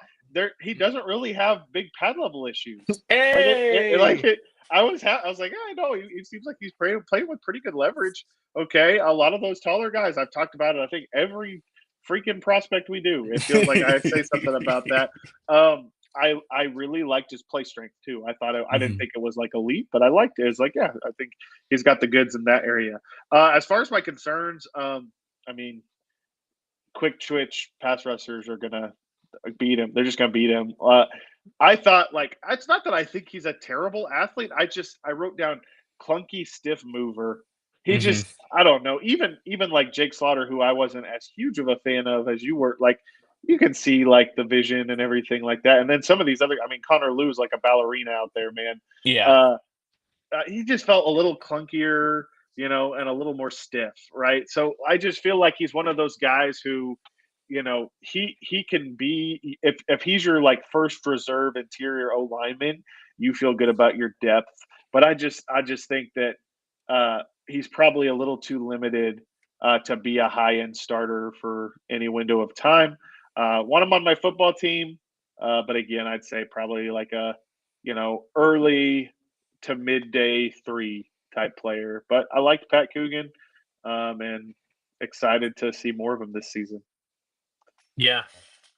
he doesn't really have big pad level issues. Like Hey. I was like, I know he seems like he's playing with pretty good leverage. Okay, a lot of those taller guys I've talked about it. I think every freaking prospect we do, it feels like I'd say something about that. I really liked his play strength too. I didn't Mhm. think it was like elite, but I liked it. It's like, yeah, I think he's got the goods in that area. As far as my concerns, I mean, quick twitch pass rushers are gonna beat him. They're just gonna beat him. I thought like it's not that I think he's a terrible athlete. I wrote down clunky stiff mover. He Mhm. just I don't know. Even like Jake Slaughter, who I wasn't as huge of a fan of as you were, like you can see like the vision and everything like that. And then some of these other, I mean, Connor Liu's like a ballerina out there, man. Yeah. Uh, he just felt a little clunkier, and a little more stiff, right? So I just feel like he's one of those guys who, he can be if he's your like first reserve interior O lineman, you feel good about your depth. But I just think that he's probably a little too limited to be a high end starter for any window of time. Want him on my football team, but again, I'd say probably like a early to midday three type player. But I liked Pat Coogan, and excited to see more of him this season. Yeah.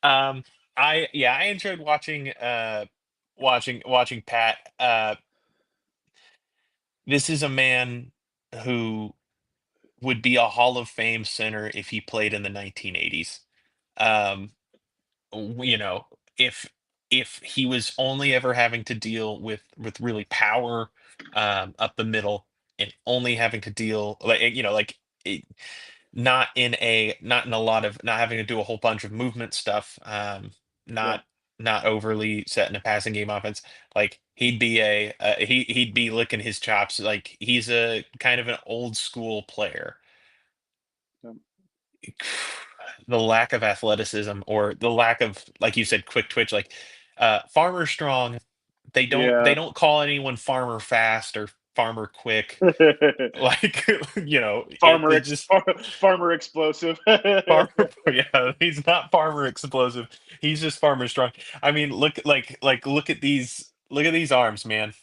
I enjoyed watching Pat. This is a man who would be a Hall of Fame center if he played in the 1980s. Um, you know, if he was only ever having to deal with really power up the middle and only having to deal like it, not in a lot of not having to do a whole bunch of movement stuff, Yeah, not overly set in a passing game offense. Like he'd be licking his chops. Like he's a kind of an old school player. um, The lack of athleticism or the lack of, like you said, quick twitch, like farmer strong, they yeah. don't call anyone farmer fast or farmer quick. Like Farmer, they just farmer explosive. farmer. Yeah, he's not farmer explosive, he's just farmer strong. I mean, look, look at these arms, man.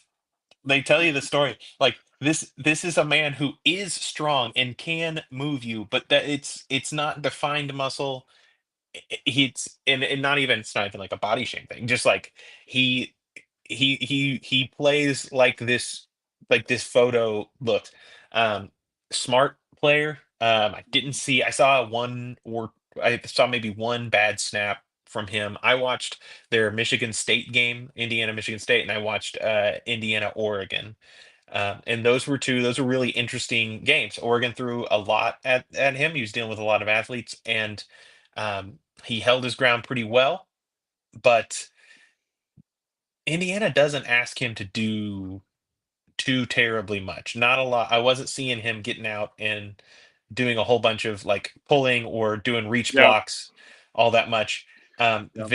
They tell you the story. Like this is a man who is strong and can move you, but that it's not defined muscle. He's and not even it's not even like a body shame thing. Just like he he plays like this photo looked. Um, Smart player. I saw I saw maybe one bad snap from him. I watched their Michigan State game, Indiana Michigan State, and I watched Indiana Oregon. And those were really interesting games. Oregon threw a lot at him. He was dealing with a lot of athletes, and he held his ground pretty well. But Indiana doesn't ask him to do too terribly much. Not a lot. I wasn't seeing him getting out and doing a whole bunch of like pulling or doing reach Yeah, blocks all that much. yeah,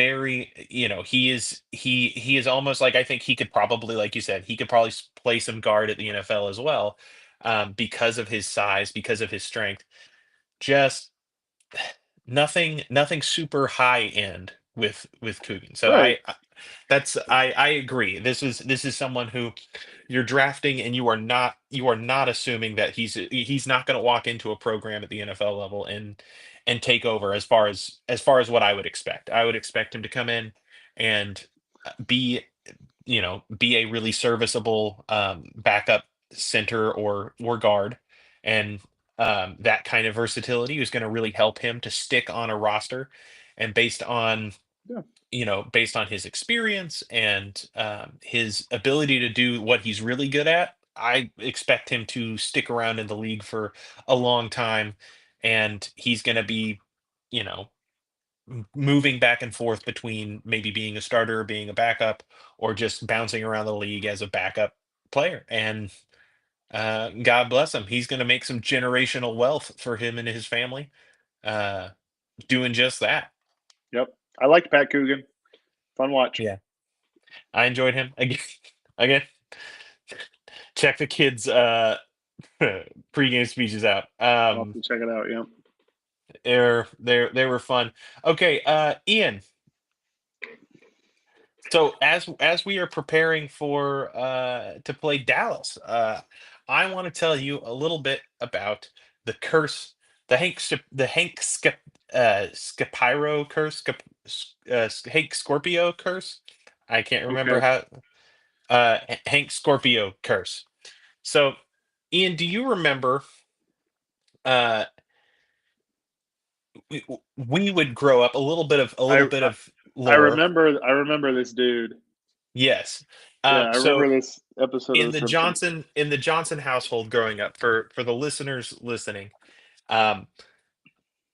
He is almost like I think he could probably, like you said, he could probably play some guard at the NFL as well, because of his size, because of his strength. Just nothing super high end with Coogan. So right. I agree. This is someone who you're drafting, and you are not assuming that he's not going to walk into a program at the NFL level and take over as far as what I would expect. I would expect him to come in and be be a really serviceable backup center or guard, and that kind of versatility is going to really help him to stick on a roster, and Yeah, based on his experience and his ability to do what he's really good at, I expect him to stick around in the league for a long time, and he's going to be, you know, moving back and forth between maybe being a starter, being a backup, or just bouncing around the league as a backup player. And God bless him, he's going to make some generational wealth for him and his family, uh, doing just that. yep. I liked Pat Coogan. Fun watch. Yeah, I enjoyed him again. Again, check the kids' pregame speeches out. I'll have to check it out. Yeah. They were fun. Okay, Ian. So as we are preparing for to play Dallas, I want to tell you a little bit about the curse, the Hank Scapiro curse, Hank Scorpio curse. I can't remember Okay. how Hank Scorpio curse. So, Ian, do you remember? Uh, we would grow up a little I bit I, of I lore. remember I remember this dude. Yes. Yeah, I So remember this episode of The Simpsons. In the Johnson household growing up, for the listeners listening, um,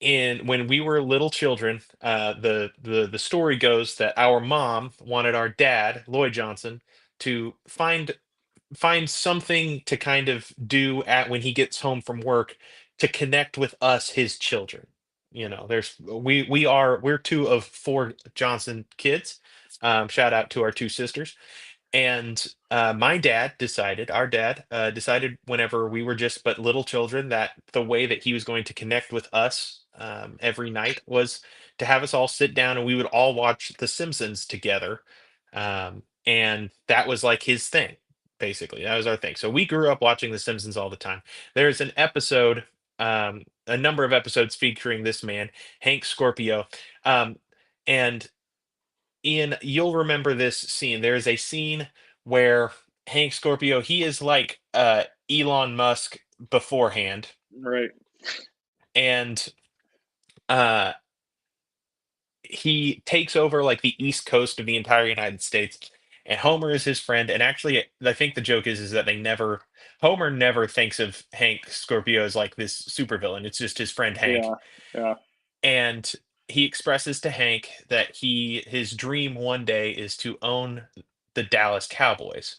in when we were little children, the story goes that our mom wanted our dad, Lloyd Johnson, to find something to kind of do at when he gets home from work to connect with us, his children. We're two of four Johnson kids. Shout out to our two sisters. And our dad decided whenever we were just but little children that the way that he was going to connect with us every night was to have us all sit down and we would all watch The Simpsons together. And that was like his thing, basically. That was our thing. So we grew up watching The Simpsons all the time. There's a number of episodes featuring this man, Hank Scorpio. Um, and Ian, you'll remember this scene. There is a scene where Hank Scorpio, he is like Elon Musk beforehand, Right. and uh, he takes over like the East Coast of the entire United States. And Homer is his friend. And actually, I think the joke is that Homer never thinks of Hank Scorpio as like this supervillain. It's just his friend Hank. Yeah. Yeah. And he expresses to Hank that his dream one day is to own the Dallas Cowboys.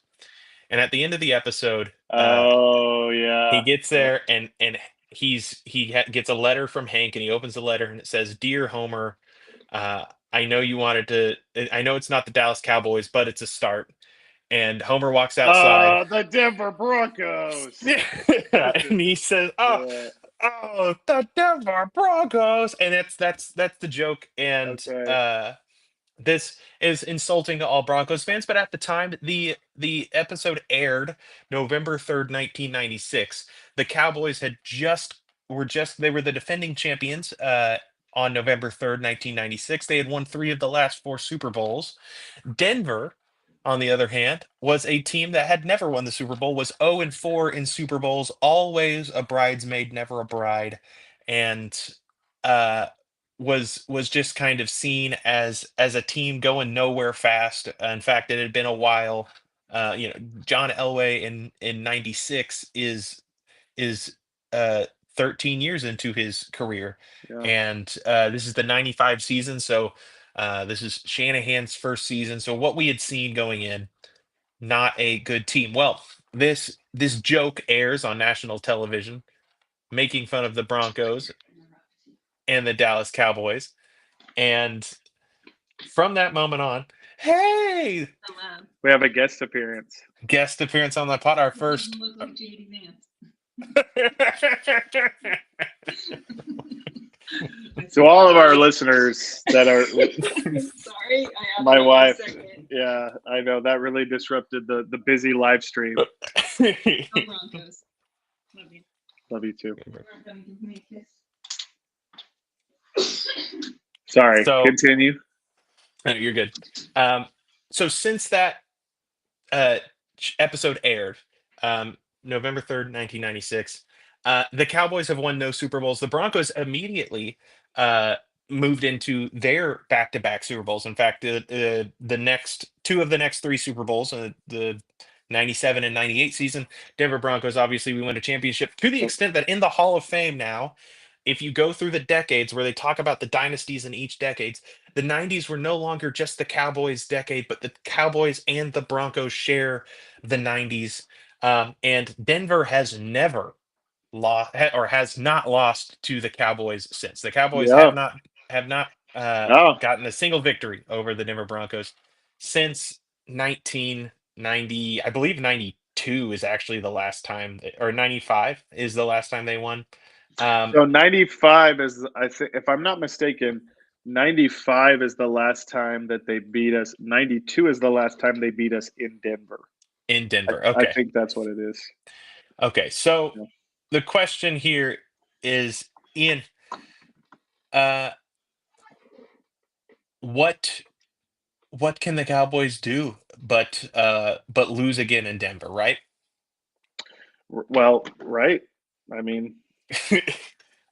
And at the end of the episode, Oh he yeah. gets Yep. there and gets a letter from Hank, and he opens the letter and it says, "Dear Homer, I know you wanted to. I know it's not the Dallas Cowboys, but it's a start." And Homer walks outside. The Denver Broncos. And he says, "Oh, Yeah. the Denver Broncos," and that's the joke. And That's right. this is insulting to all Broncos fans, but at the time the episode aired November 3rd, 1996. The Cowboys had just they were the defending champions on November 3rd, 1996. They had won 3 of the last 4 Super Bowls. Denver, on the other hand, was a team that had never won the Super Bowl, was 0-4 in Super Bowls, always a bridesmaid, never a bride, and uh, was just kind of seen as a team going nowhere fast. In fact, it had been a while. John Elway in '96 is uh 13 years into his career, Yeah. and this is the '95 season. So this is Shanahan's first season. So what we had seen going in, not a good team. Well, this joke airs on national television, making fun of the Broncos and the Dallas Cowboys. And from that moment on, hey, We have a guest appearance. guest appearance on the pod, our first. Look like JD Vance. To all of our listeners that are, Sorry, I have my to wife. take a second. Yeah, I know that really disrupted the busy live stream. Go Broncos. Love you. Love you too. You're not gonna give me a kiss. Sorry, So- continue. No, you're good. So since that episode aired, November 3rd, 1996, the Cowboys have won no Super Bowls. The Broncos immediately moved into their back-to-back Super Bowls. In fact, the next 2 of the next 3 Super Bowls, the '97 and '98 season, Denver Broncos, obviously we won a championship, to the extent that in the Hall of Fame now, if you go through the decades where they talk about the dynasties in each decades, the '90s were no longer just the Cowboys decade, but the Cowboys and the Broncos share the '90s. And Denver has never lost or has not lost to the Cowboys since. The Cowboys Yeah. have not Oh. gotten a single victory over the Denver Broncos since 1990. I believe '92 is actually the last time, or '95 is the last time they won. So 95 is, I think, if I'm not mistaken, 95 is the last time that they beat us. 92 is the last time they beat us in Denver. In Denver. I Okay. think that's what it is. Okay. So Yeah. the question here is, Ian, what can the Cowboys do but lose again in Denver, right? Well, right. I mean,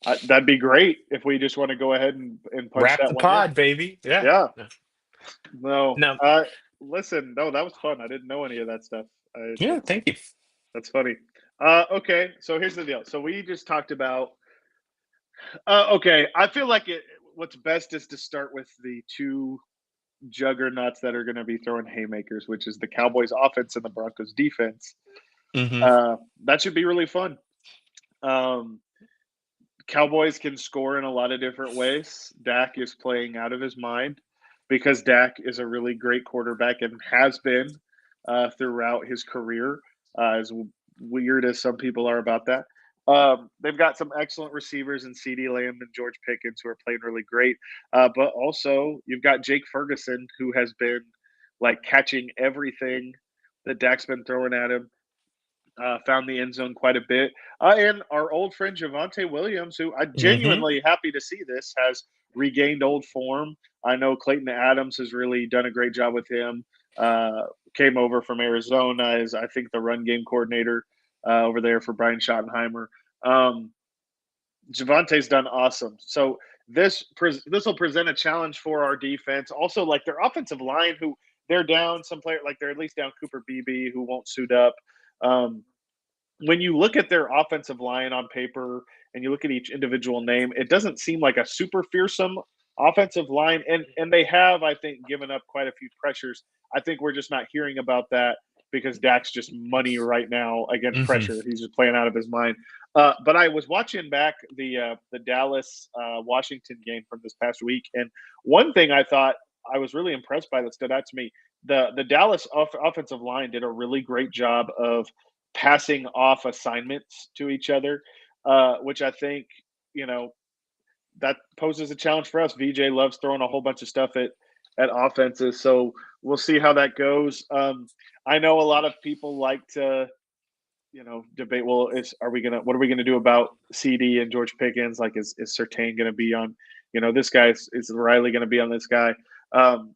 that'd be great if we just want to go ahead and punch Wrap that the one pod, in. baby. Yeah. Yeah. No. Listen, no, that was fun. I didn't know any of that stuff. Yeah, thank you. That's funny. Okay, so here's the deal. So we just talked about. Okay, I feel like what's best is to start with the 2 juggernauts that are going to be throwing haymakers, which is the Cowboys offense and the Broncos defense. Mhm. That should be really fun. Cowboys can score in a lot of different ways. Dak is playing out of his mind because Dak is a really great quarterback and has been throughout his career, as weird as some people are about that. They've got some excellent receivers in CeeDee Lamb and George Pickens who are playing really great. But also, you've got Jake Ferguson, who has been like catching everything that Dak's been throwing at him. Found the end zone quite a bit. And our old friend Javonte Williams, who I'm genuinely happy to see this, has regained old form. I know Clayton Adams has really done a great job with him. Came over from Arizona as, I think, the run game coordinator over there for Brian Schottenheimer. Javonte's done awesome. So this will present a challenge for our defense. Also, like their offensive line, who they're down some player, like they're at least down Cooper Beebe, who won't suit up. When you look at their offensive line on paper and you look at each individual name, it doesn't seem like a super fearsome offensive line. And they have, I think, given up quite a few pressures. I think we're just not hearing about that because Dak's just money right now against pressure. He's just playing out of his mind. But I was watching back the Dallas Washington game from this past week, and one thing I thought I was really impressed by that stood out to me, the Dallas offensive line did a really great job of passing off assignments to each other, which I think, that poses a challenge for us. VJ loves throwing a whole bunch of stuff at at offenses. So we'll see how that goes. I know a lot of people like to, debate. Well, what are we gonna do about CD and George Pickens? Like, is Surtain gonna be on? This guy is Riley gonna be on this guy? Um,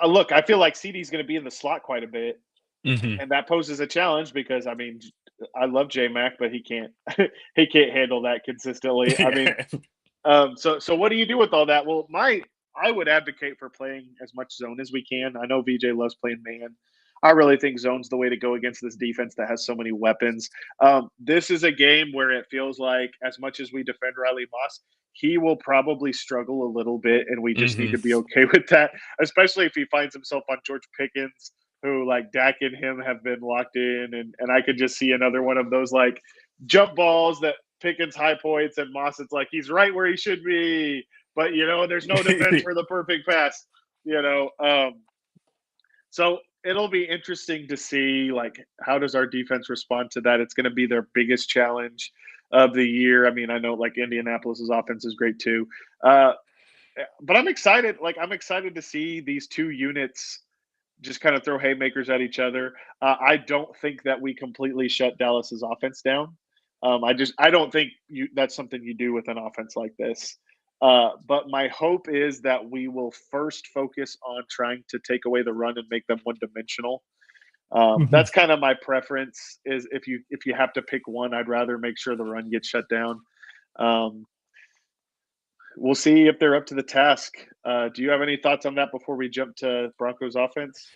look, I feel like CD's gonna be in the slot quite a bit, Mhm. and that poses a challenge because I love J Mac, but he can't he can't handle that consistently. So what do you do with all that? Well, I would advocate for playing as much zone as we can. I know VJ loves playing man. I really think zone's the way to go against this defense that has so many weapons. This is a game where it feels like, as much as we defend Riley Moss, he will probably struggle a little bit, and we just need Mhm. to be okay with that, especially if he finds himself on George Pickens, who, like, Dak and him have been locked in, and I could just see another one of those, like, jump balls that Pickens high points, and Moss, it's like he's right where he should be, but there's no defense for the perfect pass. So it'll be interesting to see, like, how does our defense respond to that. It's going to be their biggest challenge of the year. I mean, I know, like, Indianapolis's offense is great too, but I'm excited. Like, I'm excited to see these two units just kind of throw haymakers at each other. I don't think that we completely shut Dallas's offense down. I don't think that's something you do with an offense like this. But my hope is that we will first focus on trying to take away the run and make them one dimensional. Mhm. That's kind of my preference. Is if you have to pick one, I'd rather make sure the run gets shut down. Um, we'll see if they're up to the task. Do you have any thoughts on that before we jump to Broncos offense?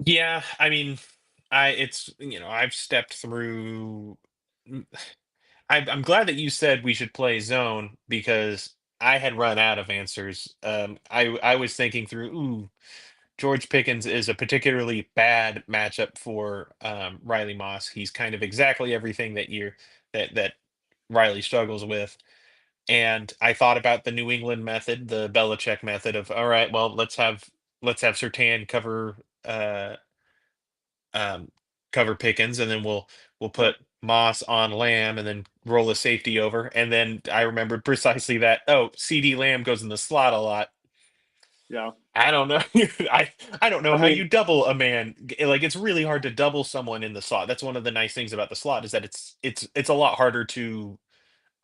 Yeah, I mean, I've stepped through. mm, I'm glad that you said we should play zone because I had run out of answers. I was thinking through. Ooh, George Pickens is a particularly bad matchup for Riley Moss. He's kind of exactly everything that Riley struggles with. And I thought about the New England method, the Belichick method of, all right, well, let's have Sertan uh um cover Pickens, and then we'll Yep. put Moss on Lamb and then roll a safety over. And then I remembered precisely that, oh, CD Lamb goes in the slot a lot. Yeah. I don't know. I don't know I how you mean, double a man. Like, it's really hard to double someone in the slot. That's one of the nice things about the slot, is that it's a lot harder to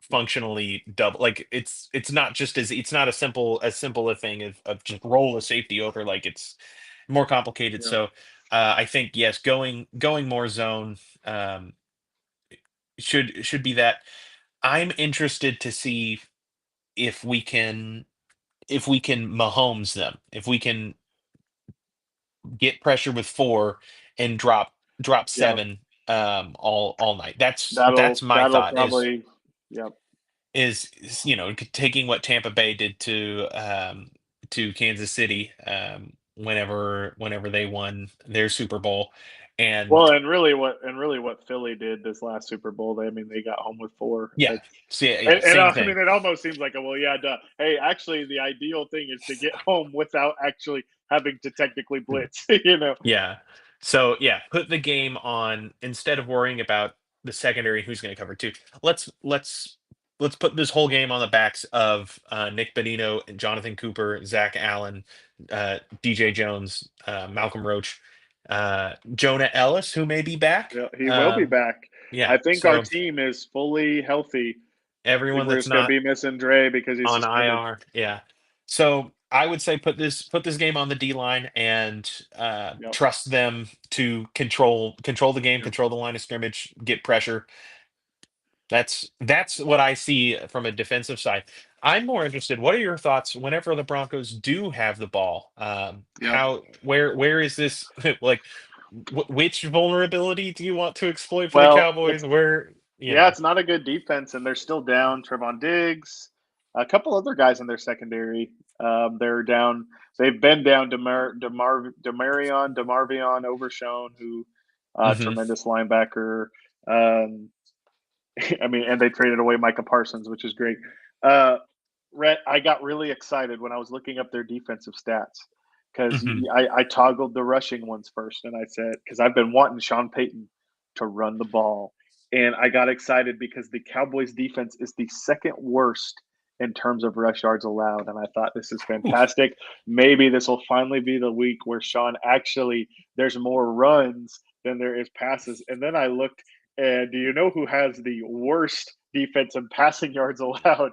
functionally double. Like, it's not just it's not as simple a thing of just roll a safety over. Like, it's more complicated. yeah. So I think, yes, going more zone um should be that. I'm interested to see if we can Mahomes them, if we can get pressure with four and drop Yeah. seven all night. That's That'll my that'll thought, is probably. Yep. taking what Tampa Bay did to Kansas City, whenever they won their Super Bowl. And Well, and really what Philly did this last Super Bowl, they got home with four. yeah, That's see, yeah, and same I thing. mean, it almost seems like, well, yeah, duh. Hey, actually, the ideal thing is to get home without actually having to technically blitz. Yeah. So yeah, put the game on instead of worrying about the secondary, who's going to cover two. Let's put this whole game on the backs of Nick Bonino and Jonathan Cooper, Zach Allen, DJ Jones, Malcolm Roach, Jonah Ellis, who may be back. Yeah, he will be back. Yeah. I think our So team is fully healthy. I think everyone we're that's just going to not be missing Dre because he's on suspended. IR. Yeah. So I would say put this game on the D line and Yep. trust them to control the game, Yep. control the line of scrimmage, get pressure. That's what I see from a defensive side. I'm more interested. What are your thoughts whenever the Broncos do have the ball? Yep. Where is this like? Which vulnerability do you want to exploit for the Well, Cowboys? Where you yeah, know? it's not a good defense, and they're still down Trevon Diggs, a couple other guys in their secondary. They're down. They've been down Demarvion Overshown, who Mhm. tremendous linebacker. Um, I mean, and they traded away Micah Parsons, which is great. Uh, Rhett, I got really excited when I was looking up their defensive stats because Mhm. I toggled the rushing ones first, and I said, because I've been wanting Sean Payton to run the ball, and I got excited because the Cowboys defense is the second worst in terms of rush yards allowed. And I thought, this is fantastic. Maybe this will finally be the week where Sean actually, there's more runs than there is passes. And then I looked, and do you know who has the worst defense in passing yards allowed?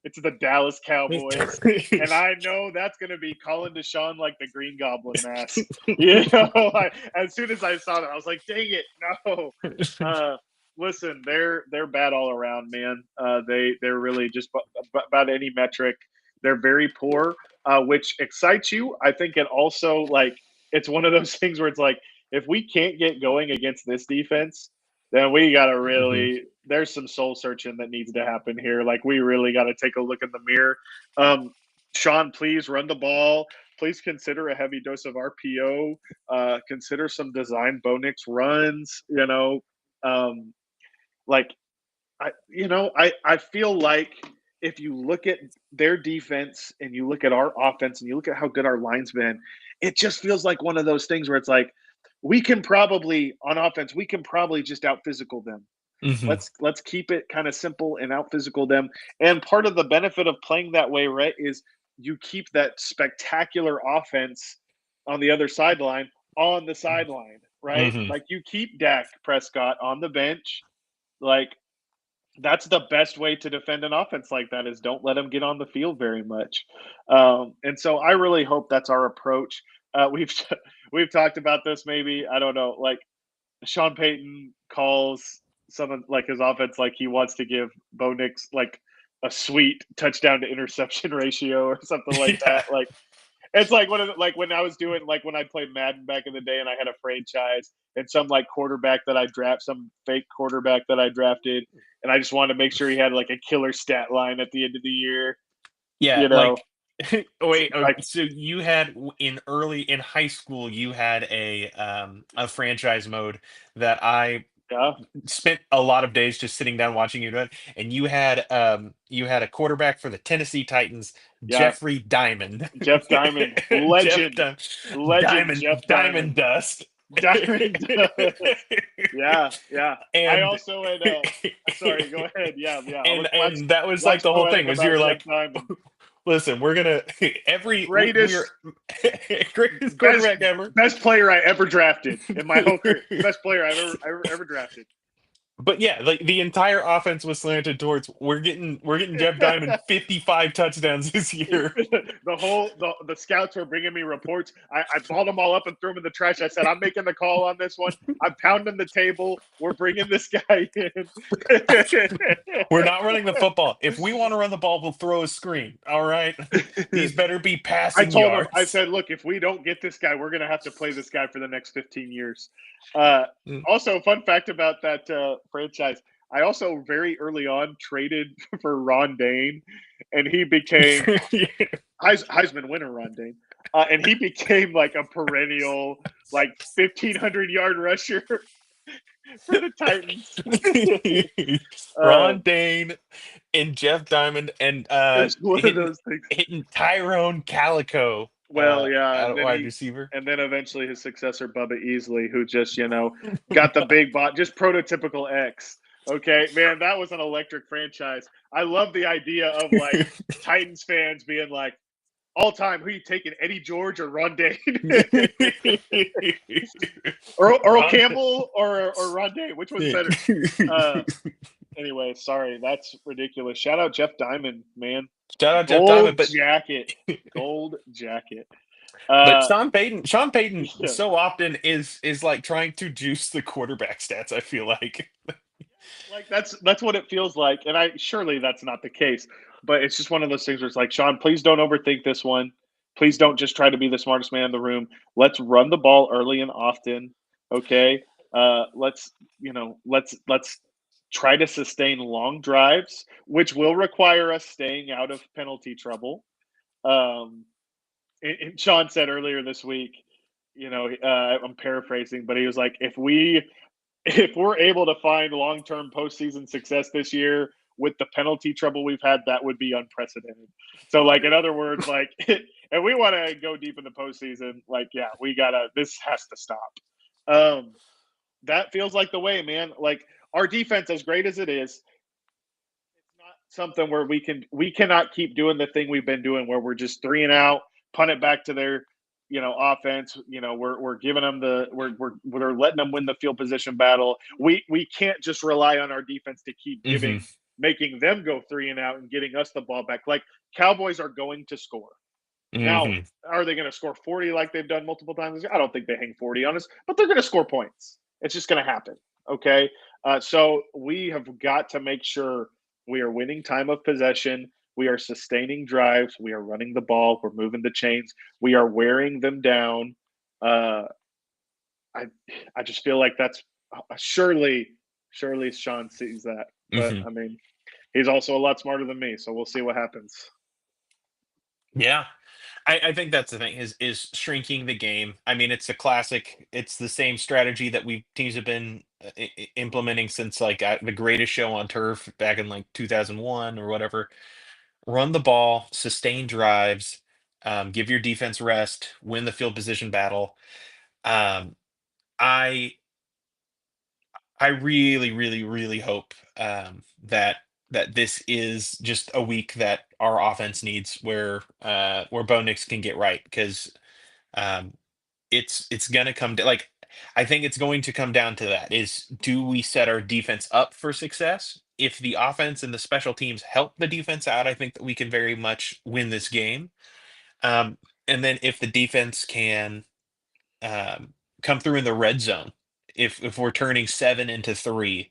It's the Dallas Cowboys. And I know that's going to be calling Deshaun like the Green Goblin mask. As soon as I saw that, I was like, dang it, no. Listen, they're bad all around, man. They're really just about any metric. They're very poor, which excites you. I think it also, like, it's one of those things where it's like, if we can't get going against this defense, then we got to really – there's some soul searching that needs to happen here. Like, we really got to take a look in the mirror. Sean, please run the ball. Please consider a heavy dose of RPO. Consider some design Bo Nix runs, I feel like if you look at their defense and you look at our offense and you look at how good our line's been, it just feels like one of those things where it's like, we can probably just out physical them. Let's keep it kind of simple and out physical them. And part of the benefit of playing that way, right, is you keep that spectacular offense on the other sideline on the sideline, right? Like, you keep Dak Prescott on the bench. Like, that's the best way to defend an offense like that, is don't let him get on the field very much. And so I really hope that's our approach. We've talked about this, maybe, I don't know, like, Sean Payton calls someone like his offense like he wants to give Bo Nix like a sweet touchdown to interception ratio or something like that. Like, it's like when I was doing, like, when I played Madden back in the day and I had a franchise and some like quarterback that I draft, some fake quarterback that I drafted, and I just wanted to make sure he had like a killer stat line at the end of the year. Yeah, like wait, Like, so you had in high school, you had a franchise mode that I spent a lot of days just sitting down watching you do it, and you had a quarterback for the Tennessee Titans, Jeffrey Diamond. Jeff Diamond, legend, Jeff Diamond Dust. Diamond. Yeah. And I also had. Sorry, go ahead. Yeah. And that was like the whole thing was you're like, listen, we're gonna greatest quarterback ever, best player I ever drafted in my whole career, best player I've ever drafted. But yeah, like, the entire offense was slanted towards we're getting Jeff Diamond 55 touchdowns this year. The scouts were bringing me reports. I balled them all up and threw them in the trash. I said, I'm making the call on this one. I'm pounding the table. We're bringing this guy in. We're not running the football. If we want to run the ball, we'll throw a screen. All right. These better be passing yards. I told him, I said, look, if we don't get this guy, we're going to have to play this guy for the next 15 years. Also, fun fact about that franchise, I also very early on traded for Ron Dane, and he became Heisman winner Ron Dane, and he became like a perennial like 1,500-yard rusher for the Titans. Ron Dane and Jeff Diamond and it's one of those things. Hitting Tyrone Calico. Well, yeah, wide receiver, and then eventually his successor Bubba Easley, who just got the big bot, just prototypical X. Okay, man, that was an electric franchise. I love the idea of like Titans fans being like, all time, who you taking, Eddie George or Ron Dane? Earl Campbell or Ron Dane? Which one's better? Anyway, sorry, that's ridiculous. Shout out Jeff Diamond, man. Shout out Jeff Diamond, but gold jacket. But Sean Payton so often is like trying to juice the quarterback stats, I feel like. Like that's what it feels like, and surely that's not the case, but it's just one of those things where it's like, Sean, please don't overthink this one. Please don't just try to be the smartest man in the room. Let's run the ball early and often. Okay, let's try to sustain long drives, which will require us staying out of penalty trouble. And Sean said earlier this week, I'm paraphrasing, but he was like, if we're able to find long-term postseason success this year with the penalty trouble we've had, that would be unprecedented. So, like, in other words, like, if we want to go deep in the postseason, like, yeah, this has to stop. That feels like the way, man. Like, our defense, as great as it is, it's not something where we cannot keep doing the thing we've been doing where we're just 3 and out, punt it back to their offense. We're giving them we're letting them win the field position battle. We can't just rely on our defense to keep making them go 3 and out and getting us the ball back. Like, Cowboys are going to score. Now, are they going to score 40 like they've done multiple times? I don't think they hang 40 on us, but they're going to score points. It's just going to happen. Okay. So we have got to make sure we are winning time of possession. We are sustaining drives. We are running the ball. We're moving the chains. We are wearing them down. I just feel like that's surely Sean sees that. But I mean, he's also a lot smarter than me. So we'll see what happens. Yeah. I think that's the thing is shrinking the game. I mean, it's a classic. It's the same strategy that teams have been implementing since like the greatest show on turf back in like 2001 or whatever. Run the ball, sustain drives, give your defense rest, win the field position battle. Um, I I really, really, really hope that this is just a week that our offense needs where Bo Nix can get right because um, it's gonna come to like I think it's going to come down to that is do we set our defense up for success? If the offense and the special teams help the defense out, I think that we can very much win this game. And then if the defense can um, come through in the red zone, if we're turning 7 into 3,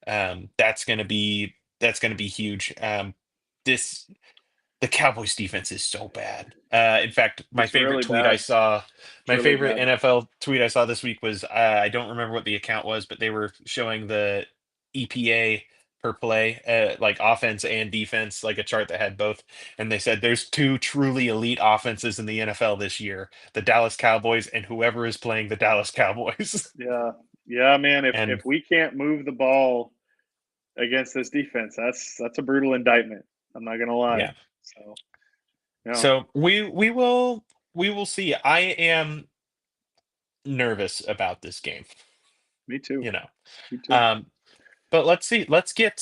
that's gonna be huge. This the Cowboys defense is so bad. In fact, It's really bad. It's my really favorite bad. NFL tweet I saw this week was I don't remember what the account was, but they were showing the EPA per play, like offense and defense, like a chart that had both, and they said there's two truly elite offenses in the NFL this year: the Dallas Cowboys and whoever is playing the Dallas Cowboys. Yeah, man. If And we can't move the ball against this defense, that's a brutal indictment. I'm not gonna lie. yeah, So yeah, so we will see. I am nervous about this game. me too. You know. Me too. Um, but let's see. Let's get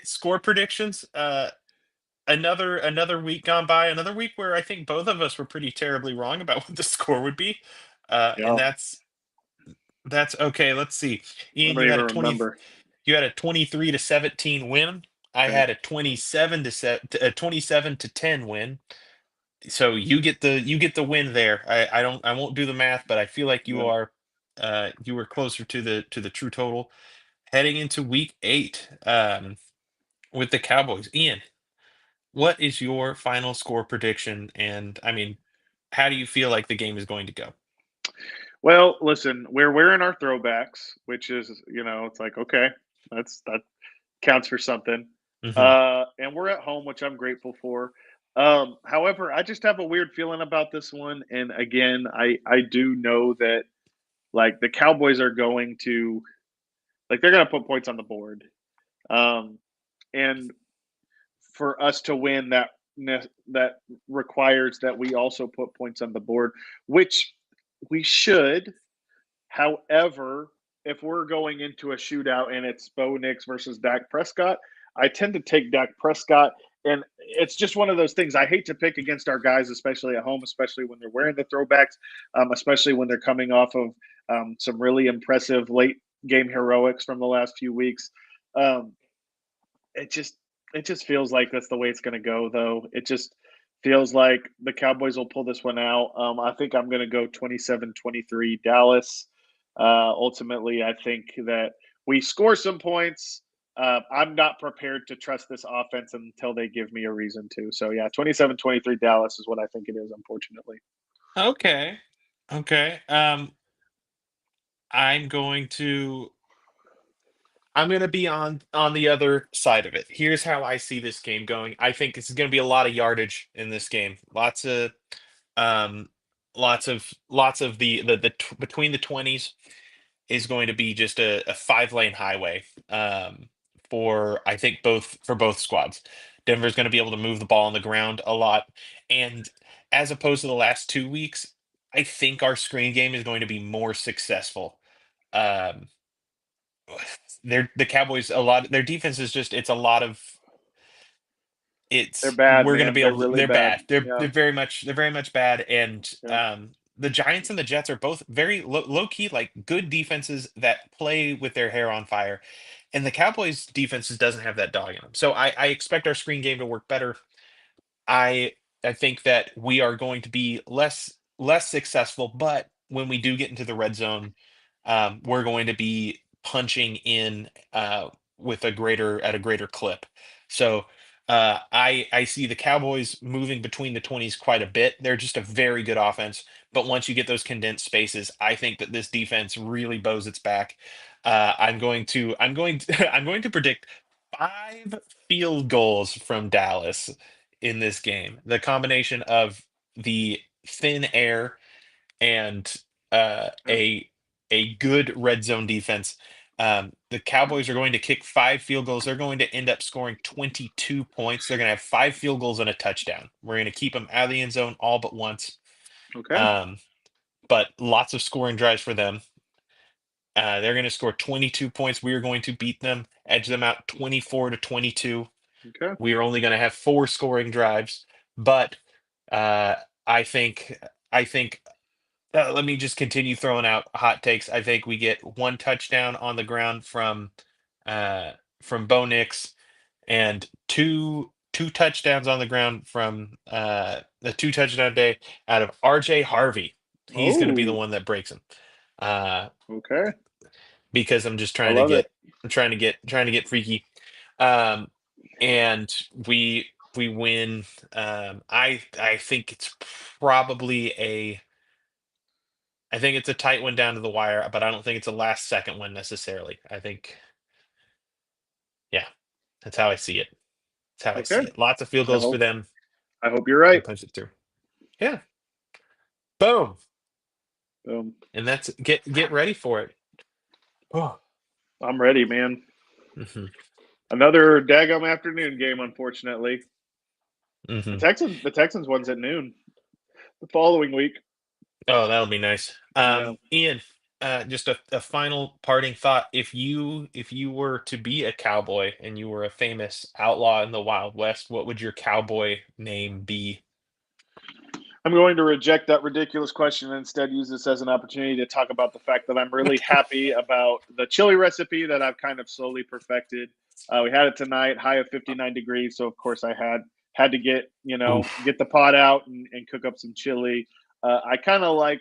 score predictions. Another week gone by, another week where I think both of us were pretty terribly wrong about what the score would be. And Yeah, that's okay. Let's see. I Ian, don't even remember. you had a 23-17 win. I Okay. had a 27-10 win. So you get the win there. I won't do the math, but I feel like Yeah. you were closer to the true total heading into week 8 with the Cowboys. Ian, what is your final score prediction? And I mean, how do you feel like the game is going to go? Well, listen, we're wearing our throwbacks, which is, it's like, okay, that counts for something. Hmm. And we're at home, which I'm grateful for. However, I just have a weird feeling about this one. And again, I do know that like the Cowboys are going to like they're going to put points on the board. Um, and for us to win, that requires that we also put points on the board, which we should. However, if we're going into a shootout and it's Bo Nix versus Dak Prescott, I tend to take Dak Prescott. And it's just one of those things. I hate to pick against our guys, especially at home, especially when they're wearing the throwbacks, especially when they're coming off of some really impressive late game heroics from the last few weeks. Um, it just feels like that's the way it's going to go, though. It just feels like the Cowboys will pull this one out. I think I'm going to go 27-23 Dallas. Ultimately, I think that we score some points. I'm not prepared to trust this offense until they give me a reason to. So, yeah, 27-23 Dallas is what I think it is, unfortunately. Okay. Okay. I'm going to I'm going to be on the other side of it. Here's how I see this game going. I think it's going to be a lot of yardage in this game. Um lots of between the 20s is going to be just a 5-lane highway for I think both squads. Denver's going to be able to move the ball on the ground a lot, and as opposed to the last 2 weeks, I think our screen game is going to be more successful. Um, the Cowboys a lot. Their defense is just it's a lot of They're bad, we're going to man. be They're able to, really they're bad. bad. They're Yeah. they're very much bad. And Yeah. the Giants and the Jets are both very low key, like good defenses that play with their hair on fire. And the Cowboys defenses doesn't have that dog in them. So I expect our screen game to work better. I I think that we are going to be less successful, but when we do get into the red zone, we're going to be punching in with a greater clip. So I see the Cowboys moving between the 20s quite a bit. They're just a very good offense, but once you get those condensed spaces, I think that this defense really bows its back. I'm going to predict 5 field goals from Dallas in this game. The combination of the thin air and uh, Yeah. a good red zone defense. The Cowboys are going to kick 5 field goals. They're going to end up scoring 22 points. They're going to have 5 field goals and a touchdown. We're going to keep them out of the end zone all but once. Okay. Um, but lots of scoring drives for them. They're going to score 22 points. We are going to beat them, edge them out 24-22. Okay. We are only going to have 4 scoring drives, but uh, I think I think let me just continue throwing out hot takes. I think we get 1 touchdown on the ground uh, from Bo Nix and two touchdowns on the ground from the 2 touchdown day out of RJ Harvey. He's going to be the Oh. one that breaks him. Uh, Okay. because I'm just I love it. trying to get freaky. Um, and we win. I think it's probably I think it's a tight one down to the wire, but I don't think it's a last second one necessarily. I think, yeah, that's how I see it. That's how I see Okay. it. Lots of field I goals for hope them. I hope you're We're gonna right. punch it through. Yeah. Boom. And that's get ready for it. Oh. I'm ready, man. hmm Another daggum afternoon game, unfortunately. hmm The Texans one's at noon the following week. Oh, that'll be nice. Yeah. Ian, just a final parting thought. If you were to be a cowboy and you were a famous outlaw in the Wild West, what would your cowboy name be? I'm going to reject that ridiculous question and instead use this as an opportunity to talk about the fact that I'm really happy about the chili recipe that I've kind of slowly perfected. We had it tonight, high of 59 degrees, so of course I had to get Oof. get the pot out and cook up some chili. I kind of like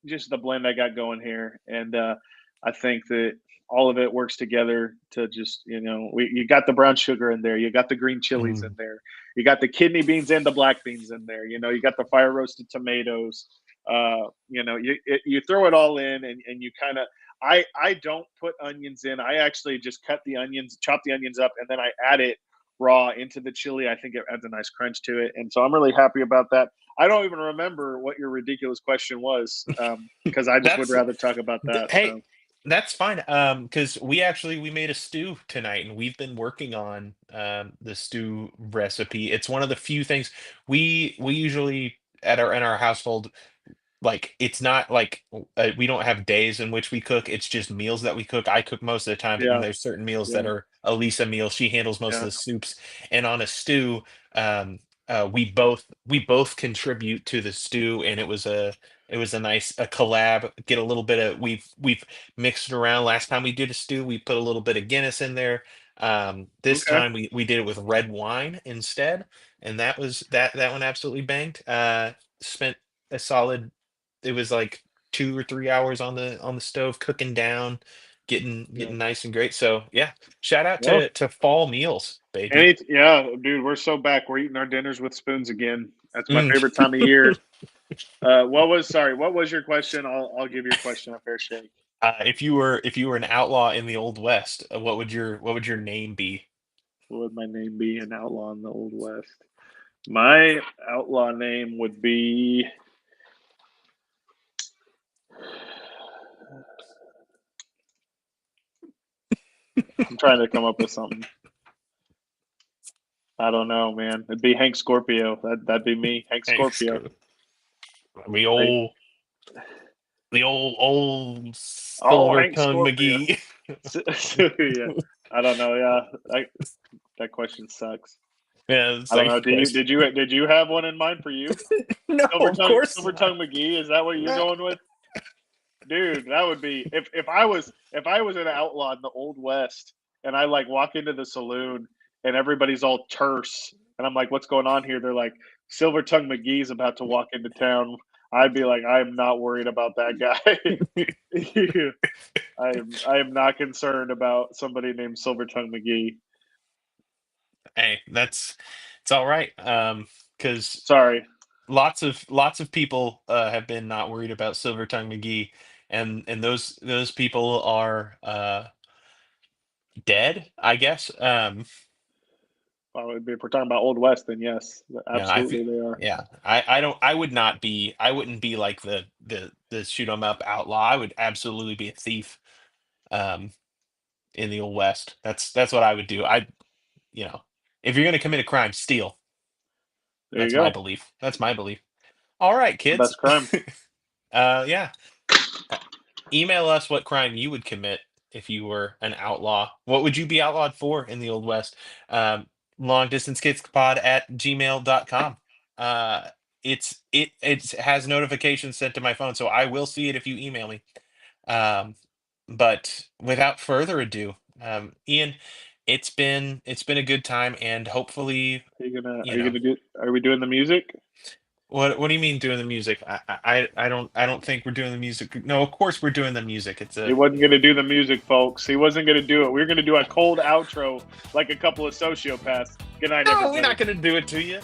just the blend I got going here, and I think that all of it works together to just you got the brown sugar in there, you got the green chilies in Mm, there, you got the kidney beans and the black beans in there. You got the fire roasted tomatoes. You throw it all in, and you kind of. I don't put onions in. I actually just chop the onions up, and then I add it raw into the chili. I think it adds a nice crunch to it, and so I'm really happy about that. I don't even remember what your ridiculous question was because I just would That's rather talk about that. hey, So that's fine. Because we made a stew tonight, and we've been working on the stew recipe. It's one of the few things we usually at our in our household, like it's not like we don't have days in which we cook. It's just meals that we cook. I cook most of the time, but then yeah, there's certain meals that yeah, are Elisa meals. She handles most of yeah. the soups. And on a stew, we both contribute to the stew, and it was a nice a collab. Get a little bit of we've mixed it around. Last time we did a stew, we put a little bit of Guinness in there. This Okay, time we did it with red wine instead, and that one absolutely banged. Spent a solid it was like 2 or 3 hours on the stove cooking down, yeah. getting nice and great. So yeah, shout out Well, to fall meals, baby. yeah, dude, we're so back. We're eating our dinners with spoons again. That's my Mm. favorite time of year. What was your question? I'll give your question a fair shake. If you were an outlaw in the old west, what would your name be? What would my name be? An outlaw in the Old West. My outlaw name would be. I'm trying to come up with something. I don't know, man. It'd be Hank Scorpio. That'd be me, Hank Thanks. Scorpio. The I, old oh, silver Hank tongue Scorpio. McGee. Yeah, I don't know. Yeah, that question sucks. Yeah, I don't know. safe Did you have one in mind for you? No, of course Silver not. Tongue McGee. Is that what you're No. going with? Dude, that would be if I was an outlaw in the Old West and I like walk into the saloon and everybody's all terse and I'm like, what's going on here? They're like, Silver Tongue McGee's about to walk into town. I'd be like, I am not worried about that guy. I am not concerned about somebody named Silver Tongue McGee. Hey, it's all right. Because Sorry. lots of people have been not worried about Silver Tongue McGee, and those people are dead, I guess. Well, if we're talking about Old West, then yes, No, I feel, absolutely they are. yeah. I wouldn't be like the shoot 'em up outlaw. I would absolutely be a thief. Um, in the Old West, that's what I would do. If you're gonna commit a crime, steal. There you That's my go. belief. That's my belief. All right, The kids. best crime. Yeah. Email us what crime you would commit if you were an outlaw. What would you be outlawed for in the Old West? Longdistancekidspod@gmail.com. It has notifications sent to my phone, so I will see it if you email me. But without further ado, Ian, it's been a good time, and hopefully, Are we doing the music? what do you mean doing the music? I don't think we're doing the music. No, of course we're doing the music. He wasn't going to do the music, folks. He wasn't going to do it. We were going to do a cold outro like a couple of sociopaths. Good night, No, everybody. we're not gonna do it to you.